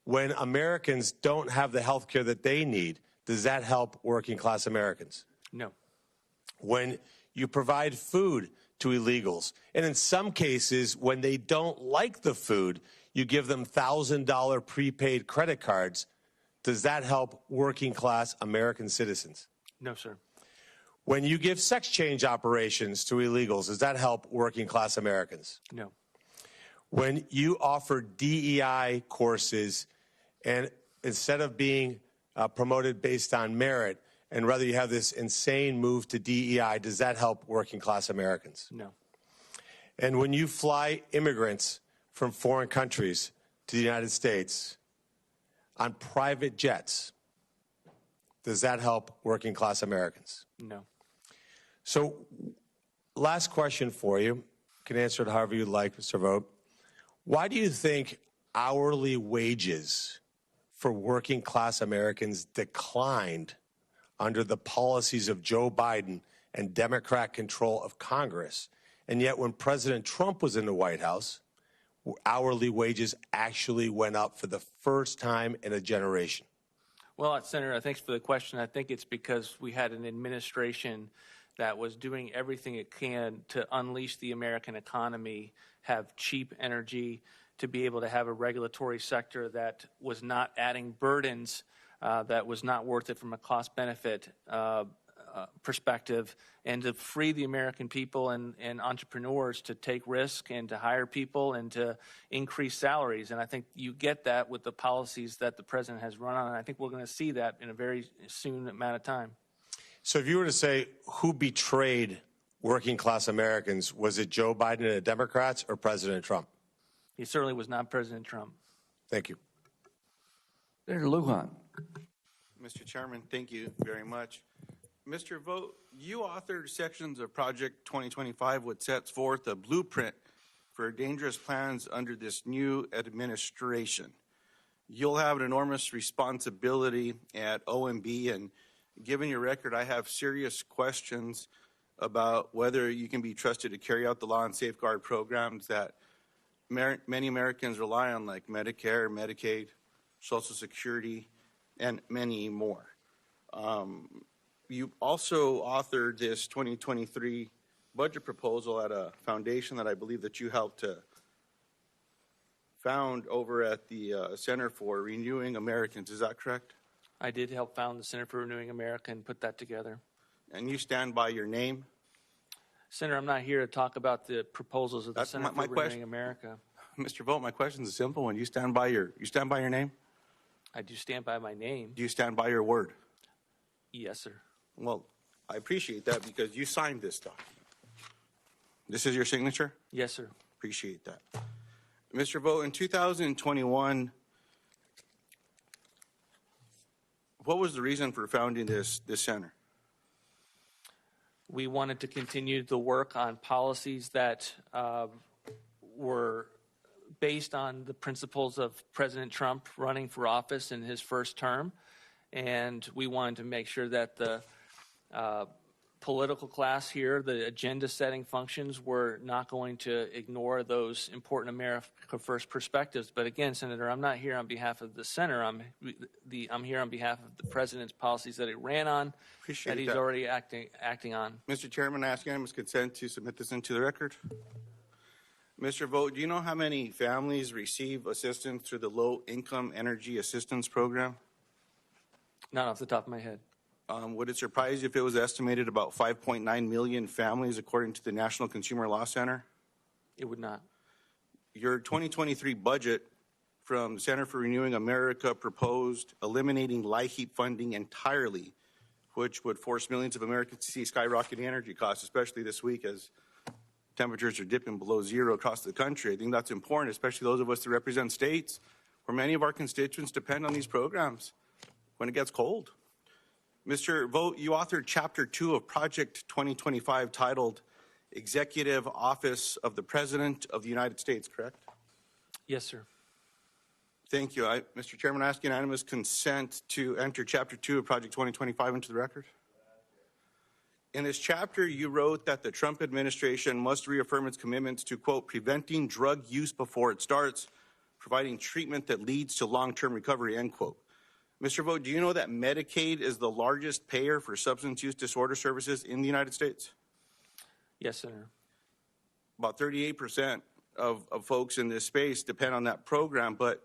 L: when Americans don't have the health care that they need, does that help working class Americans?
A: No.
L: When you provide food to illegals, and in some cases, when they don't like the food, you give them $1,000 prepaid credit cards, does that help working class American citizens?
A: No, sir.
L: When you give sex change operations to illegals, does that help working class Americans?
A: No.
L: When you offer DEI courses, and instead of being promoted based on merit, and rather you have this insane move to DEI, does that help working class Americans?
A: No.
L: And when you fly immigrants from foreign countries to the United States on private jets, does that help working class Americans?
A: No.
L: So, last question for you. You can answer it however you'd like, Mr. Vought. Why do you think hourly wages for working class Americans declined under the policies of Joe Biden and Democrat control of Congress? And yet when President Trump was in the White House, hourly wages actually went up for the first time in a generation.
A: Well, Senator, thanks for the question. I think it's because we had an administration that was doing everything it can to unleash the American economy, have cheap energy, to be able to have a regulatory sector that was not adding burdens, that was not worth it from a cost-benefit perspective, and to free the American people and entrepreneurs to take risk and to hire people and to increase salaries. And I think you get that with the policies that the president has run on, and I think we're going to see that in a very soon amount of time.
L: So if you were to say who betrayed working class Americans, was it Joe Biden and the Democrats or President Trump?
A: He certainly was not President Trump.
L: Thank you.
C: Senator Lujan.
M: Mr. Chairman, thank you very much. Mr. Vought, you authored sections of Project 2025, which sets forth a blueprint for dangerous plans under this new administration. You'll have an enormous responsibility at OMB, and given your record, I have serious questions about whether you can be trusted to carry out the law and safeguard programs that many Americans rely on, like Medicare, Medicaid, Social Security, and many more. You also authored this 2023 budget proposal at a foundation that I believe that you helped to found over at the Center for Renewing Americans. Is that correct?
A: I did help found the Center for Renewing America and put that together.
M: And you stand by your name?
A: Senator, I'm not here to talk about the proposals of the Center for Renewing America.
M: Mr. Vought, my question is a simple one. You stand by your name?
A: I do stand by my name.
M: Do you stand by your word?
A: Yes, sir.
M: Well, I appreciate that because you signed this document. This is your signature?
A: Yes, sir.
M: Appreciate that. Mr. Vought, in 2021, what was the reason for founding this center?
A: We wanted to continue the work on policies that were based on the principles of President Trump running for office in his first term. And we wanted to make sure that the political class here, the agenda-setting functions, were not going to ignore those important America First perspectives. But again, Senator, I'm not here on behalf of the center. I'm here on behalf of the president's policies that he ran on, that he's already acting on.
M: Mr. Chairman, I ask unanimous consent to submit this into the record. Mr. Vought, do you know how many families receive assistance through the Low-Income Energy Assistance Program?
A: Not off the top of my head.
M: Would it surprise you if it was estimated about 5.9 million families according to the National Consumer Law Center?
A: It would not.
M: Your 2023 budget from the Center for Renewing America proposed eliminating LIHEAP funding entirely, which would force millions of Americans to see skyrocketing energy costs, especially this week as temperatures are dipping below zero across the country. I think that's important, especially those of us that represent states where many of our constituents depend on these programs when it gets cold. Mr. Vought, you authored Chapter 2 of Project 2025 titled Executive Office of the President of the United States, correct?
A: Yes, sir.
M: Thank you. Mr. Chairman, I ask unanimous consent to enter Chapter 2 of Project 2025 into the record. In this chapter, you wrote that the Trump administration must reaffirm its commitments to, quote, preventing drug use before it starts, providing treatment that leads to long-term recovery, end quote. Mr. Vought, do you know that Medicaid is the largest payer for substance use disorder services in the United States?
A: Yes, Senator.
M: About 38% of folks in this space depend on that program, but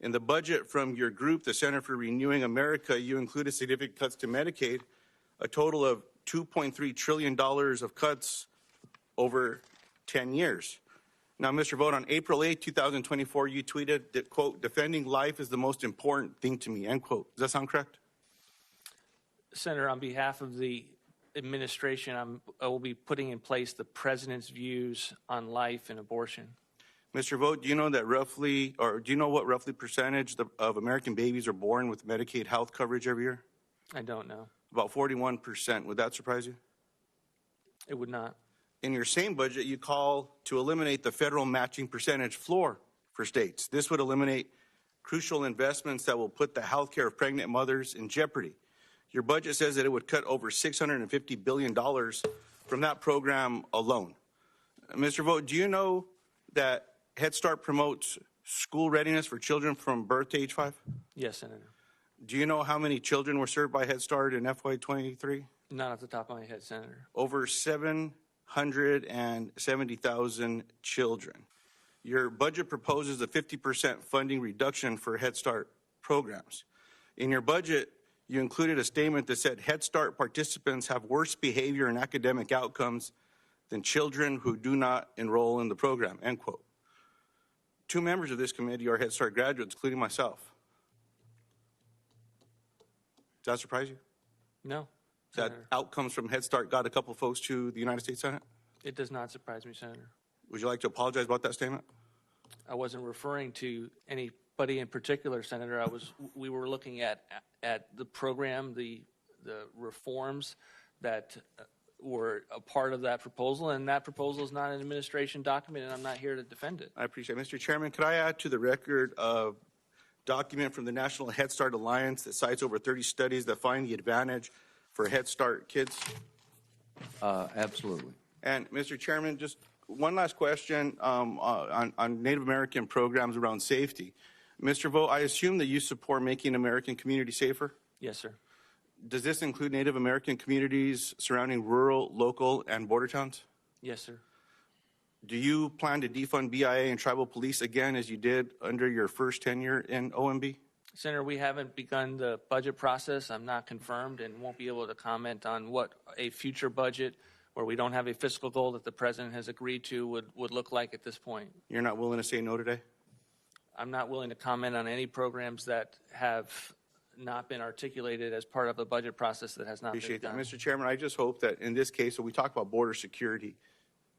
M: in the budget from your group, the Center for Renewing America, you included significant cuts to Medicaid, a total of $2.3 trillion of cuts over 10 years. Now, Mr. Vought, on April 8, 2024, you tweeted that, quote, defending life is the most important thing to me, end quote. Does that sound correct?
A: Senator, on behalf of the administration, I will be putting in place the president's views on life and abortion.
M: Mr. Vought, do you know that roughly, or do you know what roughly percentage of American babies are born with Medicaid health coverage every year?
A: I don't know.
M: About 41%. Would that surprise you?
A: It would not.
M: In your same budget, you call to eliminate the federal matching percentage floor for states. This would eliminate crucial investments that will put the health care of pregnant mothers in jeopardy. Your budget says that it would cut over $650 billion from that program alone. Mr. Vought, do you know that Head Start promotes school readiness for children from birth to age 5?
A: Yes, Senator.
M: Do you know how many children were served by Head Start in FY23?
A: Not off the top of my head, Senator.
M: Over 770,000 children. Your budget proposes a 50% funding reduction for Head Start programs. In your budget, you included a statement that said Head Start participants have worse behavior and academic outcomes than children who do not enroll in the program, end quote. 2 members of this committee are Head Start graduates, including myself. Does that surprise you?
A: No.
M: That
A: Senator.
M: outcomes from Head Start got a couple folks to the United States Senate?
A: It does not surprise me, Senator.
M: Would you like to apologize about that statement?
A: I wasn't referring to anybody in particular, Senator. We were looking at the program, the reforms that were a part of that proposal, and that proposal is not an administration document, and I'm not here to defend it.
M: I appreciate it. Mr. Chairman, could I add to the record a document from the National Head Start Alliance that cites over 30 studies that find the advantage for Head Start kids?
C: Absolutely.
M: And Mr. Chairman, just one last question on Native American programs around safety. Mr. Vought, I assume that you support making American communities safer?
A: Yes, sir.
M: Does this include Native American communities surrounding rural, local, and border towns?
A: Yes, sir.
M: Do you plan to defund BIA and tribal police again as you did under your first tenure in OMB?
A: Senator, we haven't begun the budget process. I'm not confirmed and won't be able to comment on what a future budget where we don't have a fiscal goal that the president has agreed to would look like at this point.
M: You're not willing to say no today?
A: I'm not willing to comment on any programs that have not been articulated as part of the budget process that has not
M: Appreciate
A: been
M: that.
A: done.
M: Mr. Chairman, I just hope that in this case, when we talk about border security,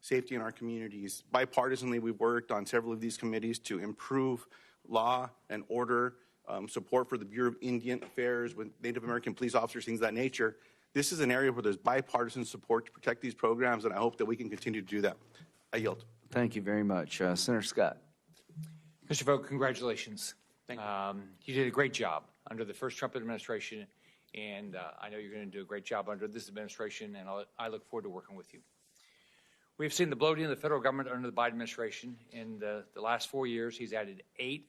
M: safety in our communities, bipartisanly we've worked on several of these committees to improve law and order, support for the Bureau of Indian Affairs with Native American police officers, things of that nature. This is an area where there's bipartisan support to protect these programs, and I hope that we can continue to do that. I yield.
C: Thank you very much. Senator Scott.
N: Mr. Vought, congratulations.
A: Thank you.
N: You did a great job under the first Trump administration, and I know you're going to do a great job under this administration, and I look forward to working with you. We've seen the bloating of the federal government under the Biden administration. In the last 4 years, he's added $8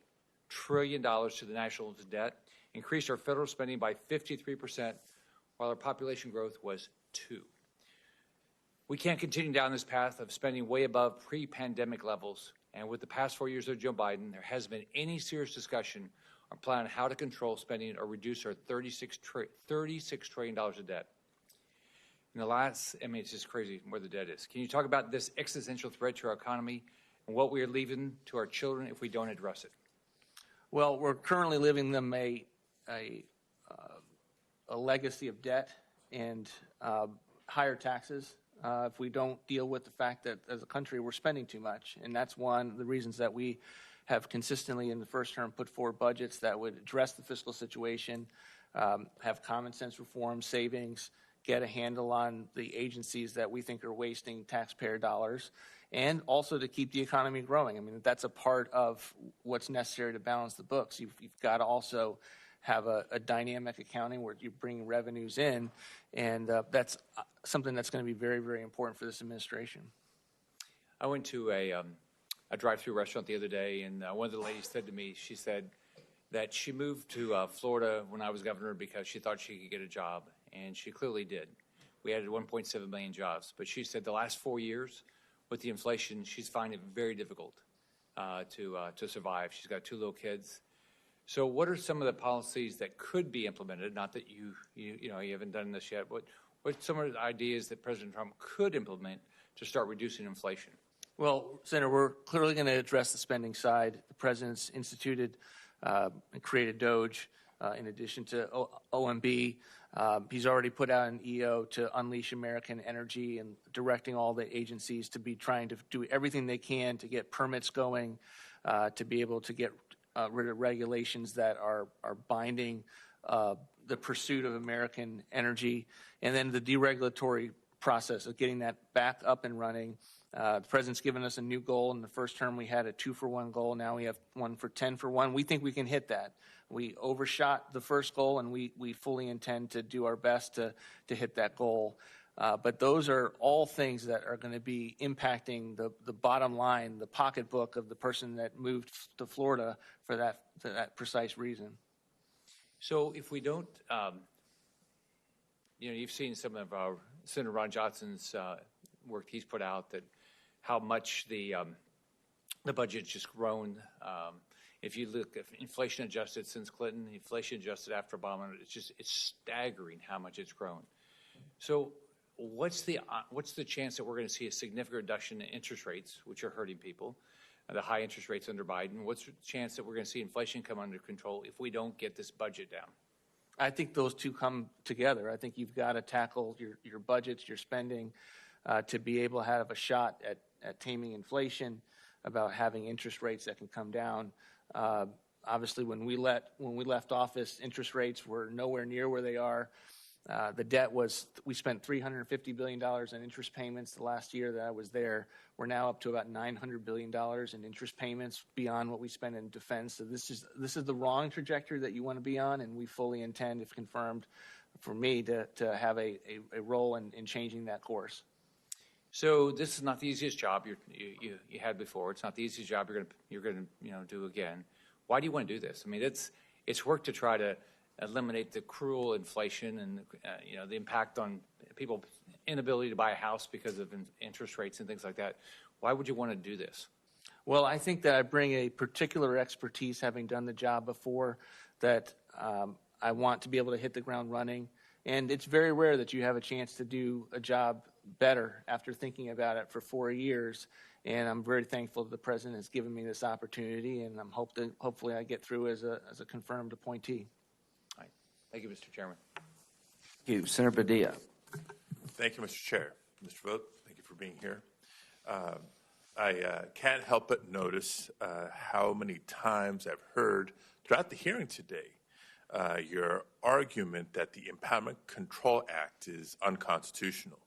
N: trillion to the national debt, increased our federal spending by 53%, while our population growth was 2. We can't continue down this path of spending way above pre-pandemic levels. And with the past 4 years of Joe Biden, there hasn't been any serious discussion or plan on how to control spending or reduce our $36 trillion of debt. In the last, it's just crazy where the debt is. Can you talk about this existential threat to our economy and what we are leaving to our children if we don't address it?
A: Well, we're currently leaving them a legacy of debt and higher taxes if we don't deal with the fact that as a country we're spending too much. And that's one of the reasons that we have consistently in the first term put forward budgets that would address the fiscal situation, have common sense reform, savings, get a handle on the agencies that we think are wasting taxpayer dollars, and also to keep the economy growing. I mean, that's a part of what's necessary to balance the books. You've got to also have a dynamic accounting where you bring revenues in, and that's something that's going to be very, very important for this administration.
N: I went to a drive-through restaurant the other day, and one of the ladies said to me, she said that she moved to Florida when I was governor because she thought she could get a job, and she clearly did. We added 1.7 million jobs, but she said the last 4 years with the inflation, she's finding it very difficult to survive. She's got 2 little kids. So what are some of the policies that could be implemented? Not that you haven't done this yet. What are some of the ideas that President Trump could implement to start reducing inflation?
A: Well, Senator, we're clearly going to address the spending side. The president's instituted and created DOGE in addition to OMB. He's already put out an EO to unleash American energy and directing all the agencies to be trying to do everything they can to get permits going, to be able to get rid of regulations that are binding the pursuit of American energy, and then the deregulatory process of getting that back up and running. The president's given us a new goal. In the first term, we had a 2-for-1 goal. Now we have 1 for 10-for-1. We think we can hit that. We overshot the first goal, and we fully intend to do our best to hit that goal. But those are all things that are going to be impacting the bottom line, the pocketbook of the person that moved to Florida for that precise reason.
N: So if we don't, you've seen some of our Senator Ron Johnson's work he's put out, that how much the budget's just grown. If you look at inflation adjusted since Clinton, inflation adjusted after Obama, it's staggering how much it's grown. So what's the chance that we're going to see a significant reduction in interest rates, which are hurting people, the high interest rates under Biden? What's the chance that we're going to see inflation come under control if we don't get this budget down?
A: I think those two come together. I think you've got to tackle your budgets, your spending, to be able to have a shot at taming inflation, about having interest rates that can come down. Obviously, when we left office, interest rates were nowhere near where they are. The debt we spent $350 billion in interest payments the last year that I was there. We're now up to about $900 billion in interest payments beyond what we spend in defense. So this is the wrong trajectory that you want to be on, and we fully intend, if confirmed, for me to have a role in changing that course.
N: So this is not the easiest job you had before. It's not the easiest job you're going to do again. Why do you want to do this? I mean, it's work to try to eliminate the cruel inflation and the impact on people's inability to buy a house because of interest rates and things like that. Why would you want to do this?
A: Well, I think that I bring a particular expertise, having done the job before, that I want to be able to hit the ground running. And it's very rare that you have a chance to do a job better after thinking about it for 4 years. And I'm very thankful that the president has given me this opportunity, and I'm hopefully I get through as a confirmed appointee.
N: All right. Thank you, Mr. Chairman.
C: Thank you. Senator Padilla.
O: Thank you, Mr. Chair. Mr. Vought, thank you for being here. I can't help but notice how many times I've heard throughout the hearing today your argument that the Impoundment Control Act is unconstitutional.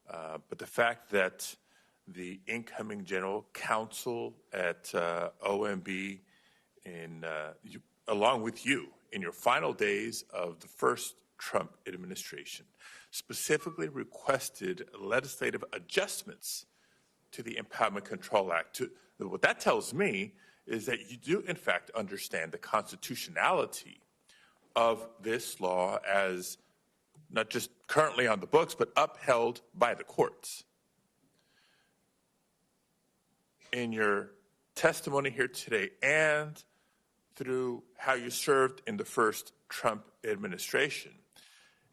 O: But the fact that the incoming general counsel at OMB, along with you, in your final days of the first Trump administration, specifically requested legislative adjustments to the Impoundment Control Act. What that tells me is that you do, in fact, understand the constitutionality of this law as not just currently on the books, but upheld by the courts. In your testimony here today and through how you served in the first Trump administration,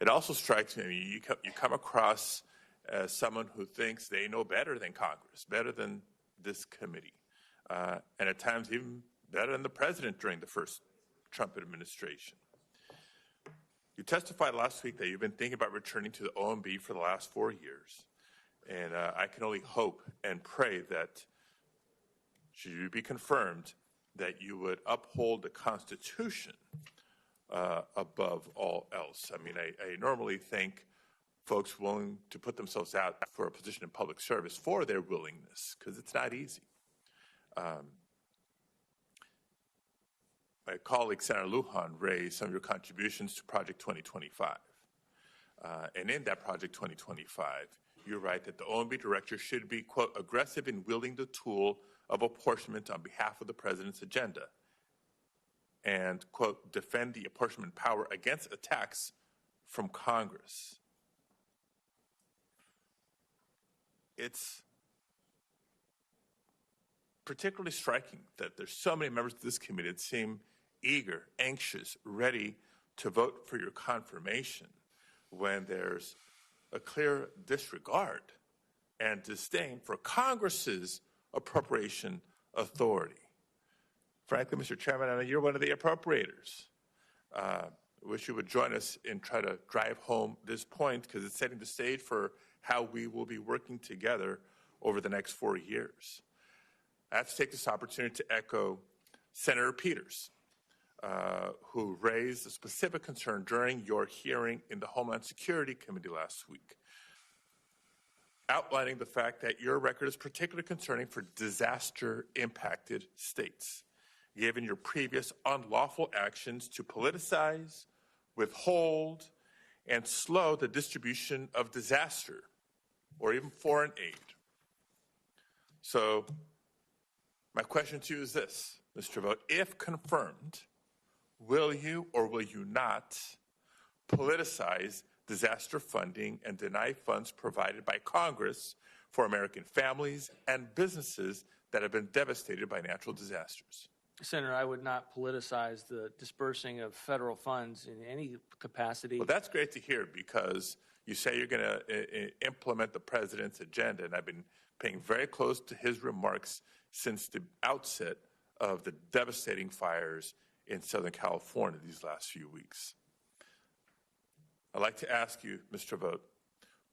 O: it also strikes me you come across as someone who thinks they know better than Congress, better than this committee, and at times even better than the president during the first Trump administration. You testified last week that you've been thinking about returning to the OMB for the last 4 years. And I can only hope and pray that, should you be confirmed, that you would uphold the Constitution above all else. I mean, I normally think folks willing to put themselves out for a position in public service for their willingness, because it's not easy. My colleague, Senator Lujan, raised some of your contributions to Project 2025. And in that Project 2025, you write that the OMB director should be, quote, aggressive in wielding the tool of apportionment on behalf of the president's agenda, and, quote, defend the apportionment power against attacks from Congress. It's particularly striking that there's so many members of this committee that seem eager, anxious, ready to vote for your confirmation when there's a clear disregard and disdain for Congress's appropriation authority. Frankly, Mr. Chairman, I know you're one of the appropriators. I wish you would join us and try to drive home this point, because it's setting the stage for how we will be working together over the next 4 years. I have to take this opportunity to echo Senator Peters, who raised a specific concern during your hearing in the Homeland Security Committee last week, outlining the fact that your record is particularly concerning for disaster-impacted states, given your previous unlawful actions to politicize, withhold, and slow the distribution of disaster or even foreign aid. So my question to you is this, Mr. Vought: if confirmed, will you or will you not politicize disaster funding and deny funds provided by Congress for American families and businesses that have been devastated by natural disasters?
A: Senator, I would not politicize the dispersing of federal funds in any capacity.
O: Well, that's great to hear, because you say you're going to implement the president's agenda, and I've been paying very close to his remarks since the outset of the devastating fires in Southern California these last few weeks. I'd like to ask you, Mr. Vought,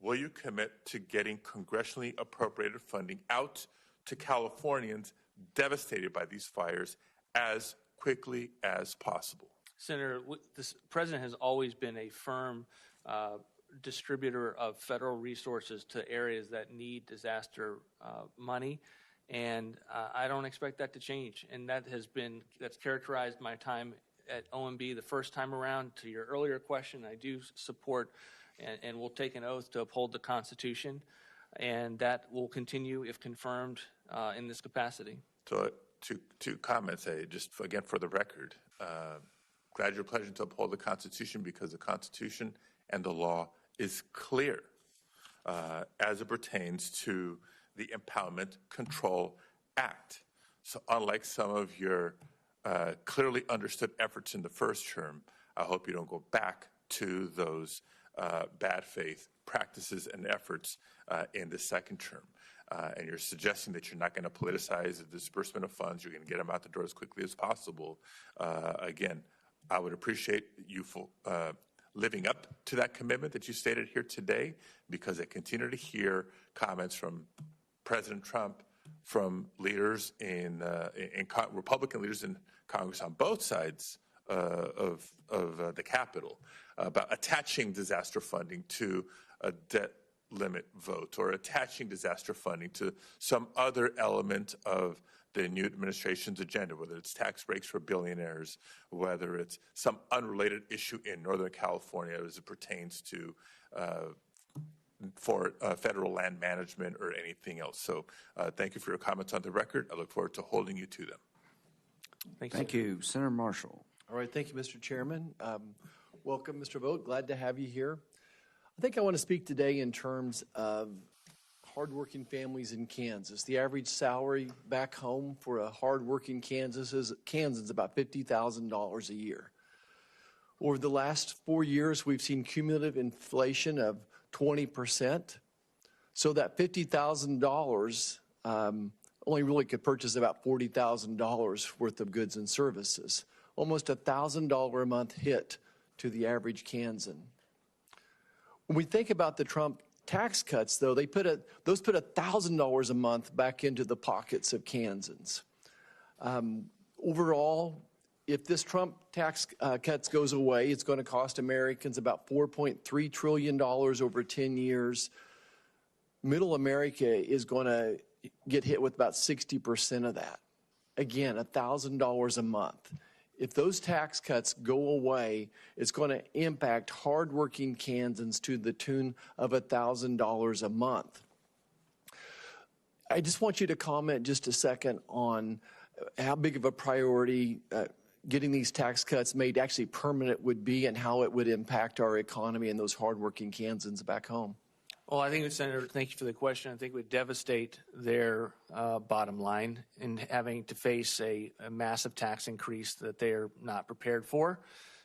O: will you commit to getting congressionally appropriated funding out to Californians devastated by these fires as quickly as possible?
A: Senator, this president has always been a firm distributor of federal resources to areas that need disaster money, and I don't expect that to change. And that's characterized my time at OMB the first time around. To your earlier question, I do support and will take an oath to uphold the Constitution, and that will continue if confirmed in this capacity.
O: So two comments, just again for the record. Glad you're pledging to uphold the Constitution, because the Constitution and the law is clear as it pertains to the Impoundment Control Act. So unlike some of your clearly understood efforts in the first term, I hope you don't go back to those bad faith practices and efforts in the second term. And you're suggesting that you're not going to politicize the disbursement of funds, you're going to get them out the door as quickly as possible. Again, I would appreciate you living up to that commitment that you stated here today, because I continue to hear comments from President Trump, from leaders in Republican leaders in Congress on both sides of the Capitol about attaching disaster funding to a debt limit vote, or attaching disaster funding to some other element of the new administration's agenda, whether it's tax breaks for billionaires, whether it's some unrelated issue in Northern California as it pertains to for federal land management or anything else. So thank you for your comments on the record. I look forward to holding you to them.
C: Thank you. Senator Marshall.
P: All right. Thank you, Mr. Chairman. Welcome, Mr. Vought. Glad to have you here. I think I want to speak today in terms of hardworking families in Kansas. The average salary back home for a hardworking Kansan is about $50,000 a year. Over the last 4 years, we've seen cumulative inflation of 20%. So that $50,000 only really could purchase about $40,000 worth of goods and services. Almost $1,000 a month hit to the average Kansan. When we think about the Trump tax cuts, though, those put $1,000 a month back into the pockets of Kansans. Overall, if this Trump tax cuts goes away, it's going to cost Americans about $4.3 trillion over 10 years. Middle America is going to get hit with about 60% of that. Again, $1,000 a month. If those tax cuts go away, it's going to impact hardworking Kansans to the tune of $1,000 a month. I just want you to comment just a second on how big of a priority getting these tax cuts made actually permanent would be and how it would impact our economy and those hardworking Kansans back home.
A: Well, I think, Senator, thank you for the question. I think it would devastate their bottom line in having to face a massive tax increase that they are not prepared for,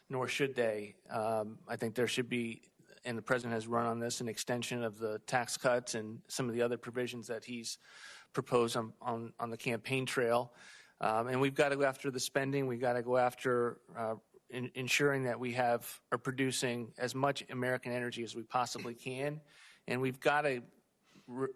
A: nor should they. I think there should be, and the president has run on this, an extension of the tax cuts and some of the other provisions that he's proposed on the campaign trail. And we've got to go after the spending. We've got to go after ensuring that we are producing as much American energy as we possibly can. And we've got to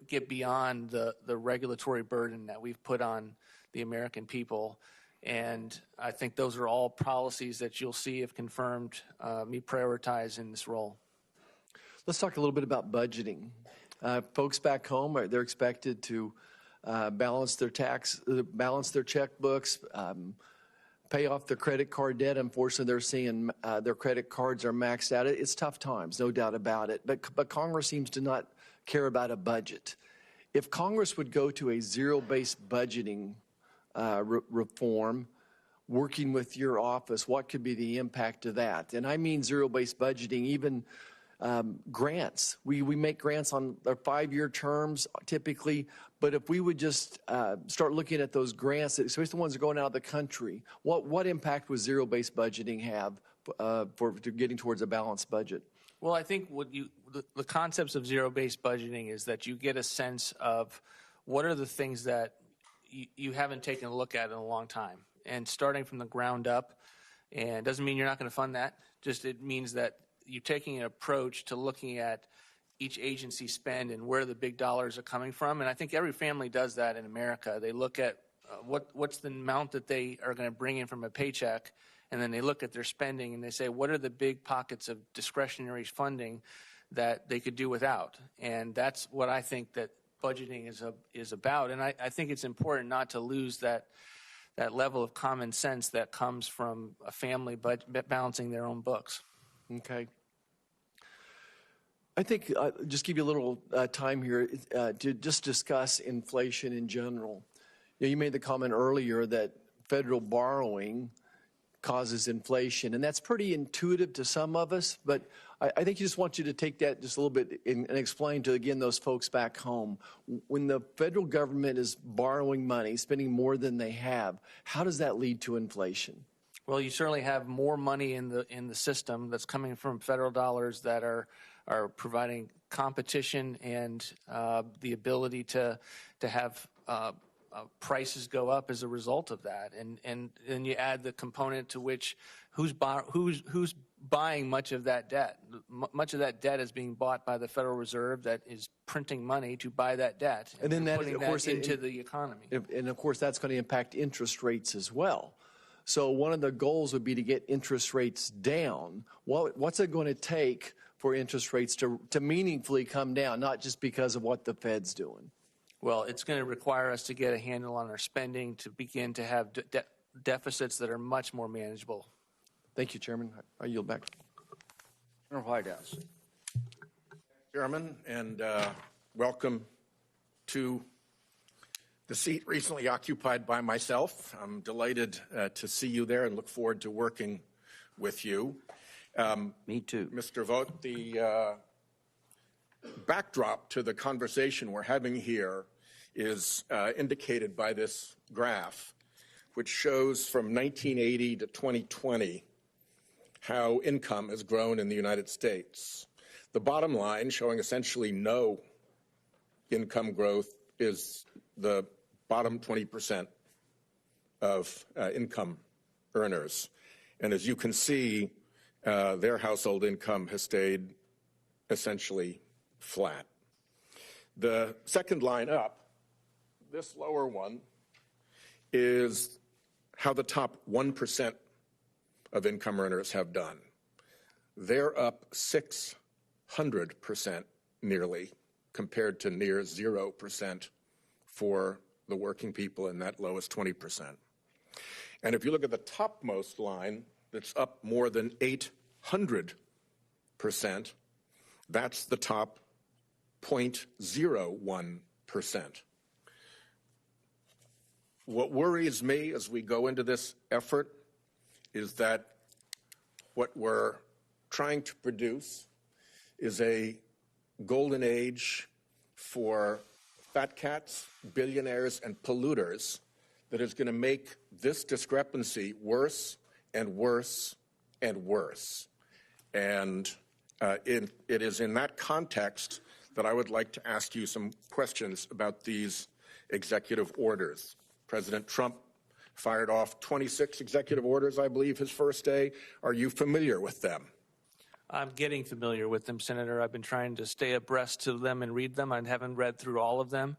A: get beyond the regulatory burden that we've put on the American people. And I think those are all policies that you'll see, if confirmed, me prioritize in this role.
P: Let's talk a little bit about budgeting. Folks back home, they're expected to balance their checkbooks, pay off their credit card debt. Unfortunately, they're seeing their credit cards are maxed out. It's tough times, no doubt about it. But Congress seems to not care about a budget. If Congress would go to a zero-based budgeting reform, working with your office, what could be the impact of that? And I mean zero-based budgeting, even grants. We make grants on their 5-year terms typically, but if we would just start looking at those grants, especially the ones that are going out of the country, what impact would zero-based budgeting have for getting towards a balanced budget?
A: Well, I think the concepts of zero-based budgeting is that you get a sense of what are the things that you haven't taken a look at in a long time, and starting from the ground up. And doesn't mean you're not going to fund that. Just it means that you're taking an approach to looking at each agency spend and where the big dollars are coming from. And I think every family does that in America. They look at what's the amount that they are going to bring in from a paycheck, and then they look at their spending and they say, what are the big pockets of discretionary funding that they could do without? And that's what I think that budgeting is about. And I think it's important not to lose that level of common sense that comes from a family balancing their own books.
P: Okay. I think just give you a little time here to just discuss inflation in general. You made the comment earlier that federal borrowing causes inflation, and that's pretty intuitive to some of us, but I think you just want you to take that just a little bit and explain to, again, those folks back home. When the federal government is borrowing money, spending more than they have, how does that lead to inflation?
A: Well, you certainly have more money in the system that's coming from federal dollars that are providing competition and the ability to have prices go up as a result of that. And then you add the component to which who's buying much of that debt. Much of that debt is being bought by the Federal Reserve that is printing money to buy that debt and then putting that into the economy.
P: And of course, that's going to impact interest rates as well. So one of the goals would be to get interest rates down. What's it going to take for interest rates to meaningfully come down, not just because of what the Fed's doing?
A: Well, it's going to require us to get a handle on our spending to begin to have deficits that are much more manageable.
P: Thank you, Chairman. I yield back.
Q: Senator Whitehouse. Chairman, and welcome to the seat recently occupied by myself. I'm delighted to see you there and look forward to working with you.
C: Me too.
Q: Mr. Vought, the backdrop to the conversation we're having here is indicated by this graph, which shows from 1980 to 2020 how income has grown in the United States. The bottom line, showing essentially no income growth, is the bottom 20% of income earners. And as you can see, their household income has stayed essentially flat. The second line up, this lower one, is how the top 1% of income earners have done. They're up 600% nearly, compared to near 0% for the working people in that lowest 20%. And if you look at the topmost line, that's up more than 800%, that's the top 0.01%. What worries me as we go into this effort is that what we're trying to produce is a golden age for fat cats, billionaires, and polluters that is going to make this discrepancy worse and worse and worse. And it is in that context that I would like to ask you some questions about these executive orders. President Trump fired off 26 executive orders, I believe, his first day. Are you familiar with them?
A: I'm getting familiar with them, Senator. I've been trying to stay abreast to them and read them. I haven't read through all of them,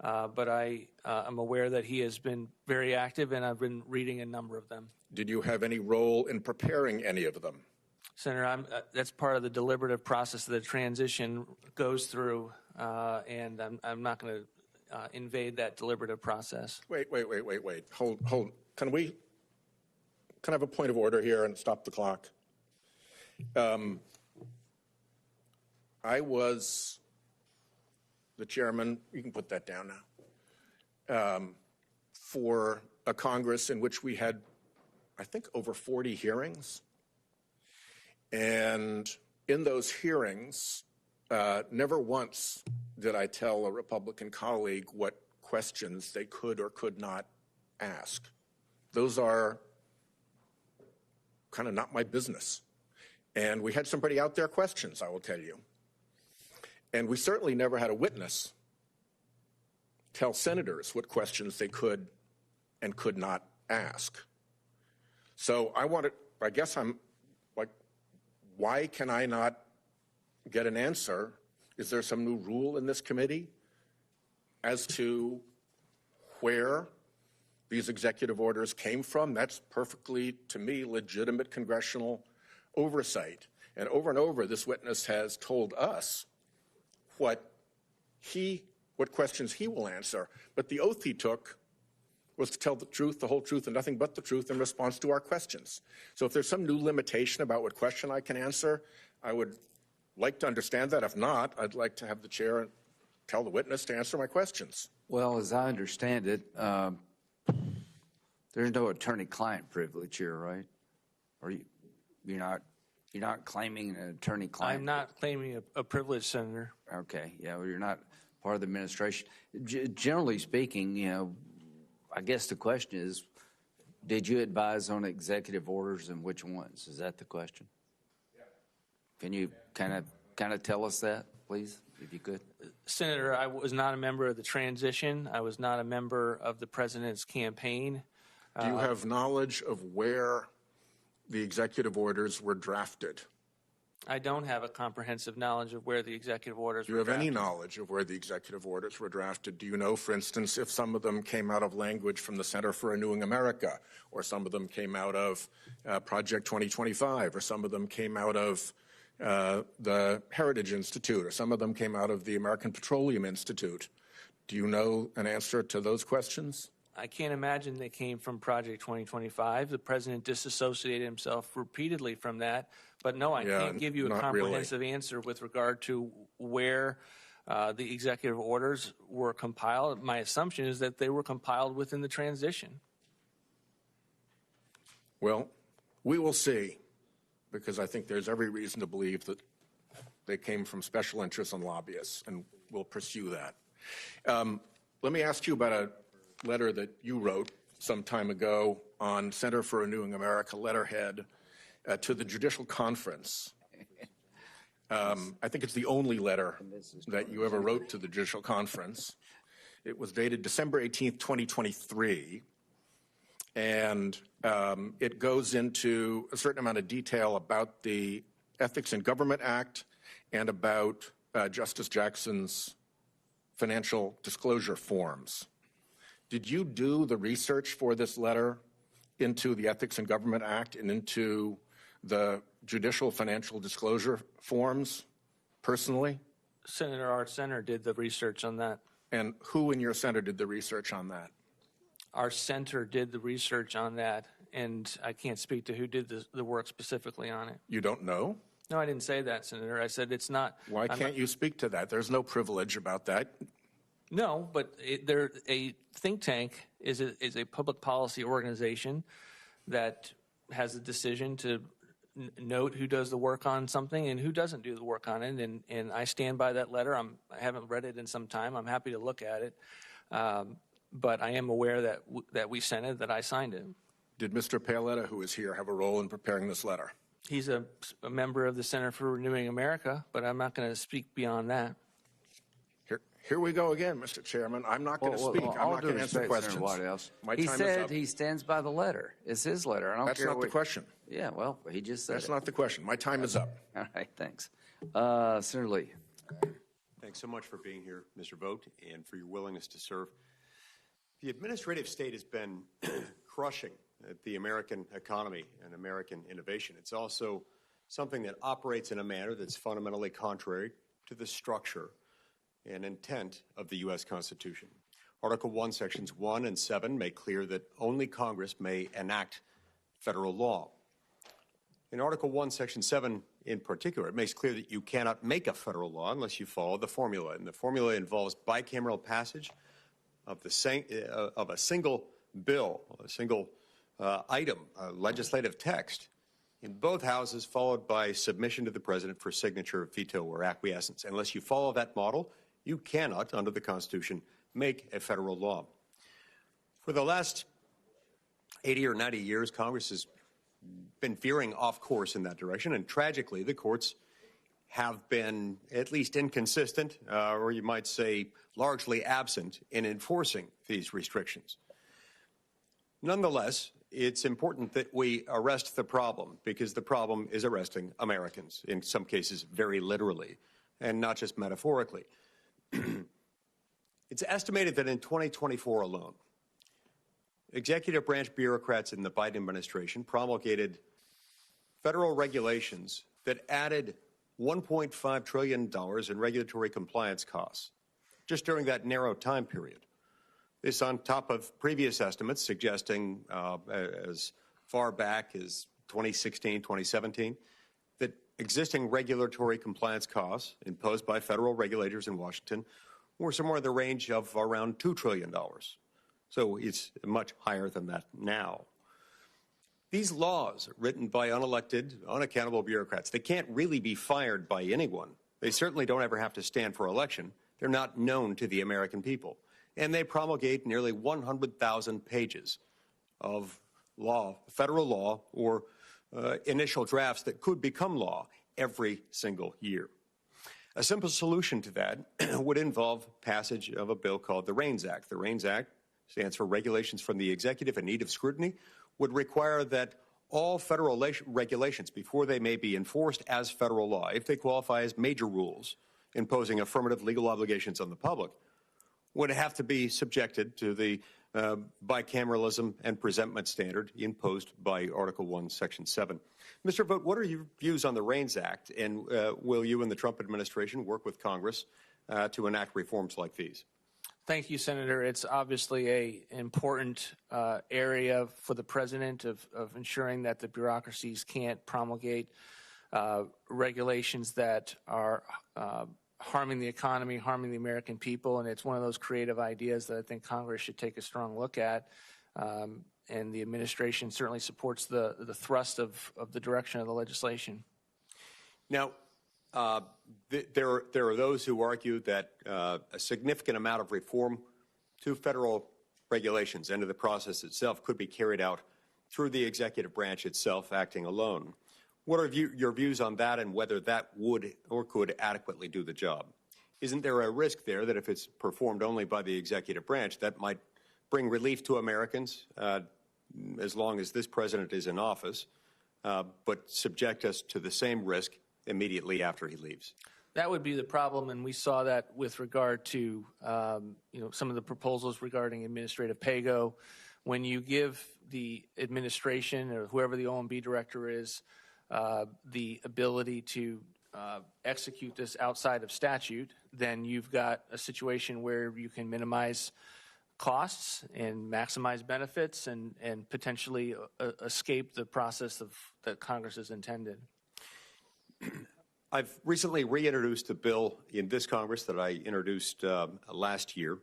A: but I'm aware that he has been very active, and I've been reading a number of them.
Q: Did you have any role in preparing any of them?
A: Senator, that's part of the deliberative process that the transition goes through, and I'm not going to invade that deliberative process.
Q: Wait. Hold. Can I have a point of order here and stop the clock? I was the chairman, you can put that down now, for a Congress in which we had, I think, over 40 hearings. And in those hearings, never once did I tell a Republican colleague what questions they could or could not ask. Those are kind of not my business. And we had some pretty out there questions, I will tell you. And we certainly never had a witness tell senators what questions they could and could not ask. So I guess I'm like, why can I not get an answer? Is there some new rule in this committee as to where these executive orders came from? That's perfectly, to me, legitimate congressional oversight. And over, this witness has told us what questions he will answer. But the oath he took was to tell the truth, the whole truth, and nothing but the truth in response to our questions. So if there's some new limitation about what question I can answer, I would like to understand that. If not, I'd like to have the chair tell the witness to answer my questions.
C: Well, as I understand it, there's no attorney-client privilege here, right? Or you're not claiming an attorney-client?
A: I'm not claiming a privilege, Senator.
C: Okay, yeah, well, you're not part of the administration. Generally speaking, I guess the question is, did you advise on executive orders and which ones? Is that the question? Yeah. Can you kind of tell us that, please, if you could?
A: Senator, I was not a member of the transition. I was not a member of the president's campaign.
Q: Do you have knowledge of where the executive orders were drafted?
A: I don't have a comprehensive knowledge of where the executive orders were drafted.
Q: Do you have any knowledge of where the executive orders were drafted? Do you know, for instance, if some of them came out of language from the Center for Renewing America, or some of them came out of Project 2025, or some of them came out of the Heritage Institute, or some of them came out of the American Petroleum Institute? Do you know an answer to those questions?
A: I can't imagine they came from Project 2025. The president disassociated himself repeatedly from that. But no, I can't give you a comprehensive answer with regard to where the executive orders were compiled. My assumption is that they were compiled within the transition.
Q: Well, we will see, because I think there's every reason to believe that they came from special interests and lobbyists, and we'll pursue that. Let me ask you about a letter that you wrote some time ago on Center for Renewing America letterhead to the Judicial Conference. I think it's the only letter that you ever wrote to the Judicial Conference. It was dated December 18th, 2023. And it goes into a certain amount of detail about the Ethics in Government Act and about Justice Jackson's financial disclosure forms. Did you do the research for this letter into the Ethics in Government Act and into the judicial financial disclosure forms personally?
A: Senator Art Center did the research on that.
Q: And who in your center did the research on that?
A: Our center did the research on that, and I can't speak to who did the work specifically on it.
Q: You don't know?
A: No, I didn't say that, Senator. I said it's not.
Q: Why can't you speak to that? There's no privilege about that.
A: No, but a think tank is a public policy organization that has a decision to note who does the work on something and who doesn't do the work on it. And I stand by that letter. I haven't read it in some time. I'm happy to look at it. But I am aware that we sent it, that I signed it.
Q: Did Mr. Paletta, who is here, have a role in preparing this letter?
A: He's a member of the Center for Renewing America, but I'm not going to speak beyond that.
Q: Here we go again, Mr. Chairman. I'm not going to speak. I'm not going to answer questions. My
C: He
Q: time is
C: said
Q: up.
C: he stands by the letter. It's his letter. I don't
Q: That's
C: care
Q: not the question.
C: Yeah, well, he just said
Q: That's
C: it.
Q: not the question. My time is up.
C: All right, thanks. Senator Lee.
R: Thanks so much for being here, Mr. Vought, and for your willingness to serve. The administrative state has been crushing the American economy and American innovation. It's also something that operates in a manner that's fundamentally contrary to the structure and intent of the U.S. Constitution. Article 1, Sections 1 and 7 make clear that only Congress may enact federal law. In Article 1, Section 7 in particular, it makes clear that you cannot make a federal law unless you follow the formula. And the formula involves bicameral passage of a single bill, a single item, legislative text, in both houses, followed by submission to the president for signature, veto, or acquiescence. Unless you follow that model, you cannot, under the Constitution, make a federal law. For the last 80 or 90 years, Congress has been veering off course in that direction, and tragically, the courts have been at least inconsistent, or you might say largely absent, in enforcing these restrictions. Nonetheless, it's important that we arrest the problem, because the problem is arresting Americans, in some cases very literally, and not just metaphorically. It's estimated that in 2024 alone, executive branch bureaucrats in the Biden administration promulgated federal regulations that added $1.5 trillion in regulatory compliance costs just during that narrow time period. This on top of previous estimates suggesting as far back as 2016, 2017, that existing regulatory compliance costs imposed by federal regulators in Washington were somewhere in the range of around $2 trillion. So it's much higher than that now. These laws, written by unelected, unaccountable bureaucrats, they can't really be fired by anyone. They certainly don't ever have to stand for election. They're not known to the American people. And they promulgate nearly 100,000 pages of law, federal law, or initial drafts that could become law every single year. A simple solution to that would involve passage of a bill called the REINS Act. The REINS Act stands for Regulations from the Executive in Need of Scrutiny, would require that all federal regulations, before they may be enforced as federal law, if they qualify as major rules imposing affirmative legal obligations on the public, would have to be subjected to the bicameralism and presentment standard imposed by Article 1, Section 7. Mr. Vought, what are your views on the REINS Act, and will you and the Trump administration work with Congress to enact reforms like these?
A: Thank you, Senator. It's obviously an important area for the president of ensuring that the bureaucracies can't promulgate regulations that are harming the economy, harming the American people, and it's one of those creative ideas that I think Congress should take a strong look at. And the administration certainly supports the thrust of the direction of the legislation.
R: Now, there are those who argue that a significant amount of reform to federal regulations and to the process itself could be carried out through the executive branch itself acting alone. What are your views on that, and whether that would or could adequately do the job? isn't there a risk there that if it's performed only by the executive branch, that might bring relief to Americans as long as this president is in office, but subject us to the same risk immediately after he leaves?
A: That would be the problem, and we saw that with regard to some of the proposals regarding administrative pay-go. When you give the administration or whoever the OMB director is the ability to execute this outside of statute, then you've got a situation where you can minimize costs and maximize benefits and potentially escape the process that Congress has intended.
R: I've recently reintroduced a bill in this Congress that I introduced last year.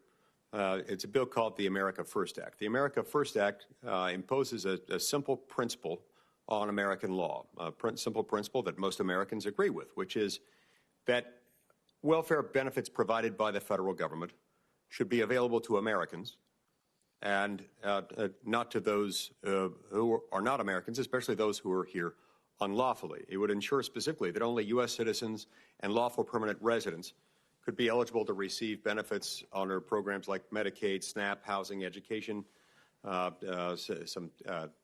R: It's a bill called the America First Act. The America First Act imposes a simple principle on American law, a simple principle that most Americans agree with, which is that welfare benefits provided by the federal government should be available to Americans and not to those who are not Americans, especially those who are here unlawfully. It would ensure specifically that only U.S. citizens and lawful permanent residents could be eligible to receive benefits under programs like Medicaid, SNAP, housing, education, some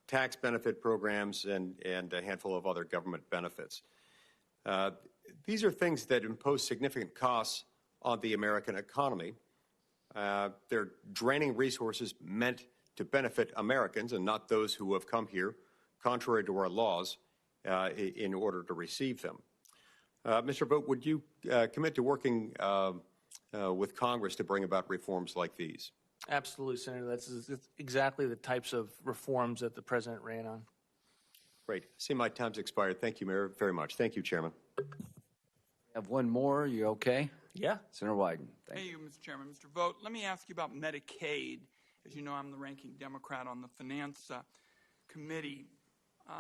R: tax benefit programs, and a handful of other government benefits. These are things that impose significant costs on the American economy. They're draining resources meant to benefit Americans and not those who have come here, contrary to our laws, in order to receive them. Mr. Vought, would you commit to working with Congress to bring about reforms like these?
A: Absolutely, Senator. That's exactly the types of reforms that the president ran on.
R: Great. I see my time's expired. Thank you, Mayor, very much. Thank you, Chairman.
C: We have one more. You okay?
A: Yeah.
C: Senator Wyden.
S: Thank you, Mr. Chairman. Mr. Vought, let me ask you about Medicaid. As you know, I'm the ranking Democrat on the Finance Committee.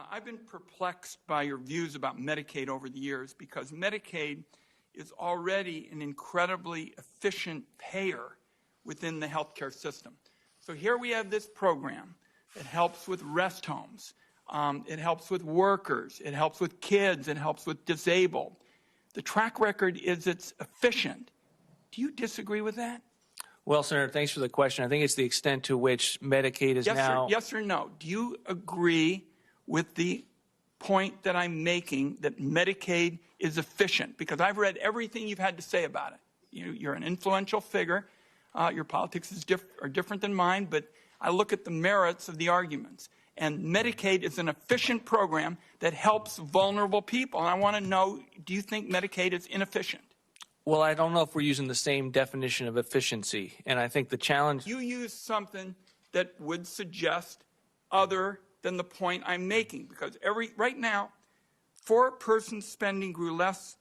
S: I've been perplexed by your views about Medicaid over the years because Medicaid is already an incredibly efficient payer within the healthcare system. So here we have this program that helps with rest homes. It helps with workers. It helps with kids. It helps with disabled. The track record is it's efficient. Do you disagree with that?
A: Well, Senator, thanks for the question. I think it's the extent to which Medicaid is now...
S: Yes or no? Do you agree with the point that I'm making that Medicaid is efficient? Because I've read everything you've had to say about it. You're an influential figure. Your politics are different than mine, but I look at the merits of the arguments. And Medicaid is an efficient program that helps vulnerable people. And I want to know, do you think Medicaid is inefficient?
A: Well, I don't know if we're using the same definition of efficiency. And I think the challenge...
S: You use something that would suggest other than the point I'm making. Because right now, four-person spending grew less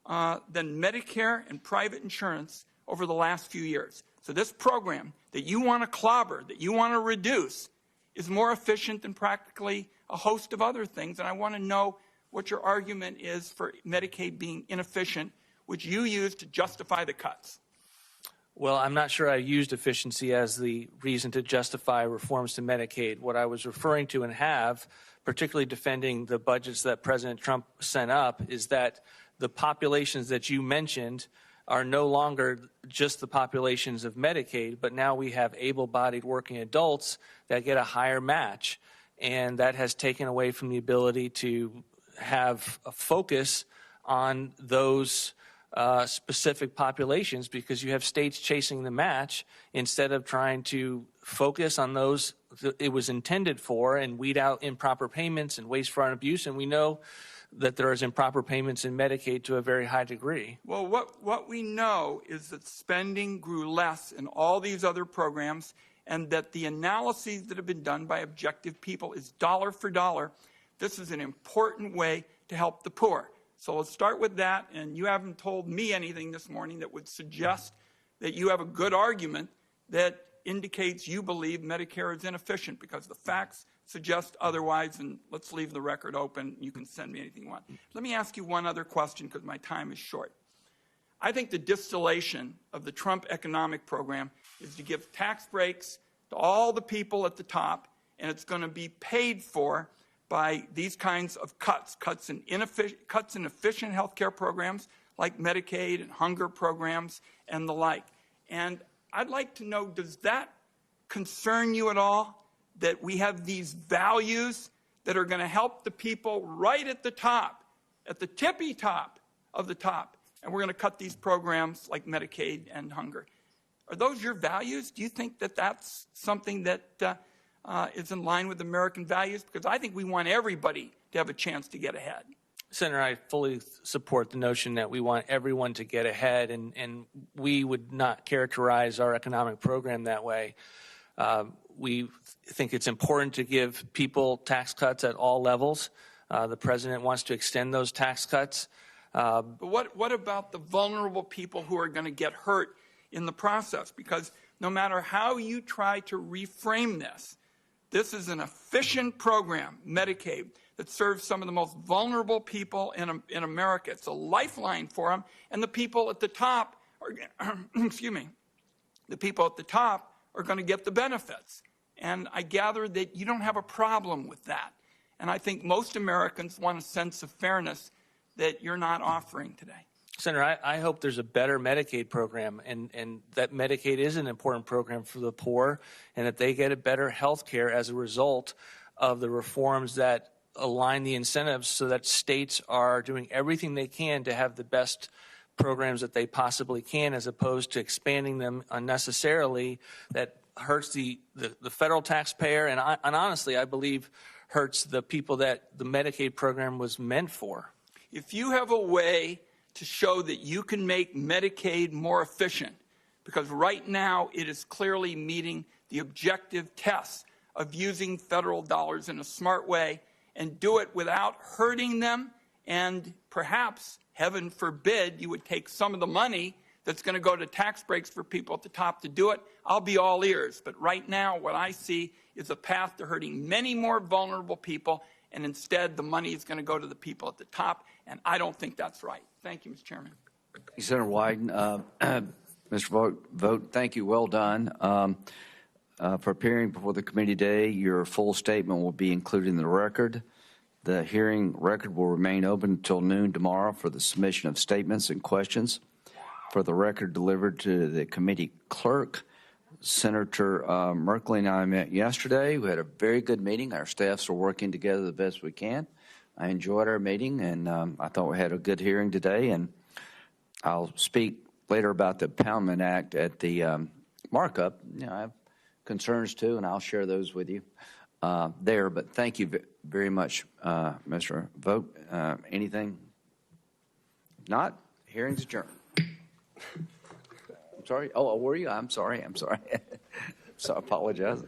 S: than Medicare and private insurance over the last few years. So this program that you want to clobber, that you want to reduce, is more efficient than practically a host of other things. And I want to know what your argument is for Medicaid being inefficient, which you use to justify the cuts.
A: Well, I'm not sure I used efficiency as the reason to justify reforms to Medicaid. What I was referring to and have, particularly defending the budgets that President Trump sent up, is that the populations that you mentioned are no longer just the populations of Medicaid, but now we have able-bodied working adults that get a higher match. And that has taken away from the ability to have a focus on those specific populations because you have states chasing the match instead of trying to focus on those that it was intended for and weed out improper payments and waste, fraud, and abuse. And we know that there is improper payments in Medicaid to a very high degree.
S: Well, what we know is that spending grew less in all these other programs and that the analyses that have been done by objective people is dollar for dollar. This is an important way to help the poor. So let's start with that, and you haven't told me anything this morning that would suggest that you have a good argument that indicates you believe Medicare is inefficient because the facts suggest otherwise, and let's leave the record open. You can send me anything you want. Let me ask you one other question because my time is short. I think the distillation of the Trump economic program is to give tax breaks to all the people at the top, and it's going to be paid for by these kinds of cuts in efficient health care programs like Medicaid and hunger programs and the like. And I'd like to know, does that concern you at all, that we have these values that are going to help the people right at the top, at the tippy top of the top, and we're going to cut these programs like Medicaid and hunger? Are those your values? Do you think that that's something that is in line with American values? Because I think we want everybody to have a chance to get ahead.
A: Senator, I fully support the notion that we want everyone to get ahead, and we would not characterize our economic program that way. We think it's important to give people tax cuts at all levels. The president wants to extend those tax cuts.
S: But what about the vulnerable people who are going to get hurt in the process? Because no matter how you try to reframe this, this is an efficient program, Medicaid, that serves some of the most vulnerable people in America. It's a lifeline for them, and the people at the top are, excuse me, the people at the top are going to get the benefits. And I gather that you don't have a problem with that. And I think most Americans want a sense of fairness that you're not offering today.
A: Senator, I hope there's a better Medicaid program, and that Medicaid is an important program for the poor, and that they get a better health care as a result of the reforms that align the incentives so that states are doing everything they can to have the best programs that they possibly can, as opposed to expanding them unnecessarily. That hurts the federal taxpayer, and honestly, I believe hurts the people that the Medicaid program was meant for.
S: If you have a way to show that you can make Medicaid more efficient, because right now it is clearly meeting the objective tests of using federal dollars in a smart way, and do it without hurting them, and perhaps, heaven forbid, you would take some of the money that's going to go to tax breaks for people at the top to do it, I'll be all ears. But right now, what I see is a path to hurting many more vulnerable people, and instead the money is going to go to the people at the top, and I don't think that's right. Thank you, Mr. Chairman.
C: Senator Wyden, Mr. Vought, thank you. Well done. For appearing before the committee today, your full statement will be included in the record. The hearing record will remain open until noon tomorrow for the submission of statements and questions. For the record delivered to the committee clerk, Senator Merkley and I met yesterday. We had a very good meeting. Our staffs are working together the best we can. I enjoyed our meeting, and I thought we had a good hearing today. And I'll speak later about the Poundman Act at the markup. You know, I have concerns too, and I'll share those with you there. But thank you very much, Mr. Vought. Anything? If not, hearing's adjourned. I'm sorry. Oh, were you? I'm sorry. So I apologize.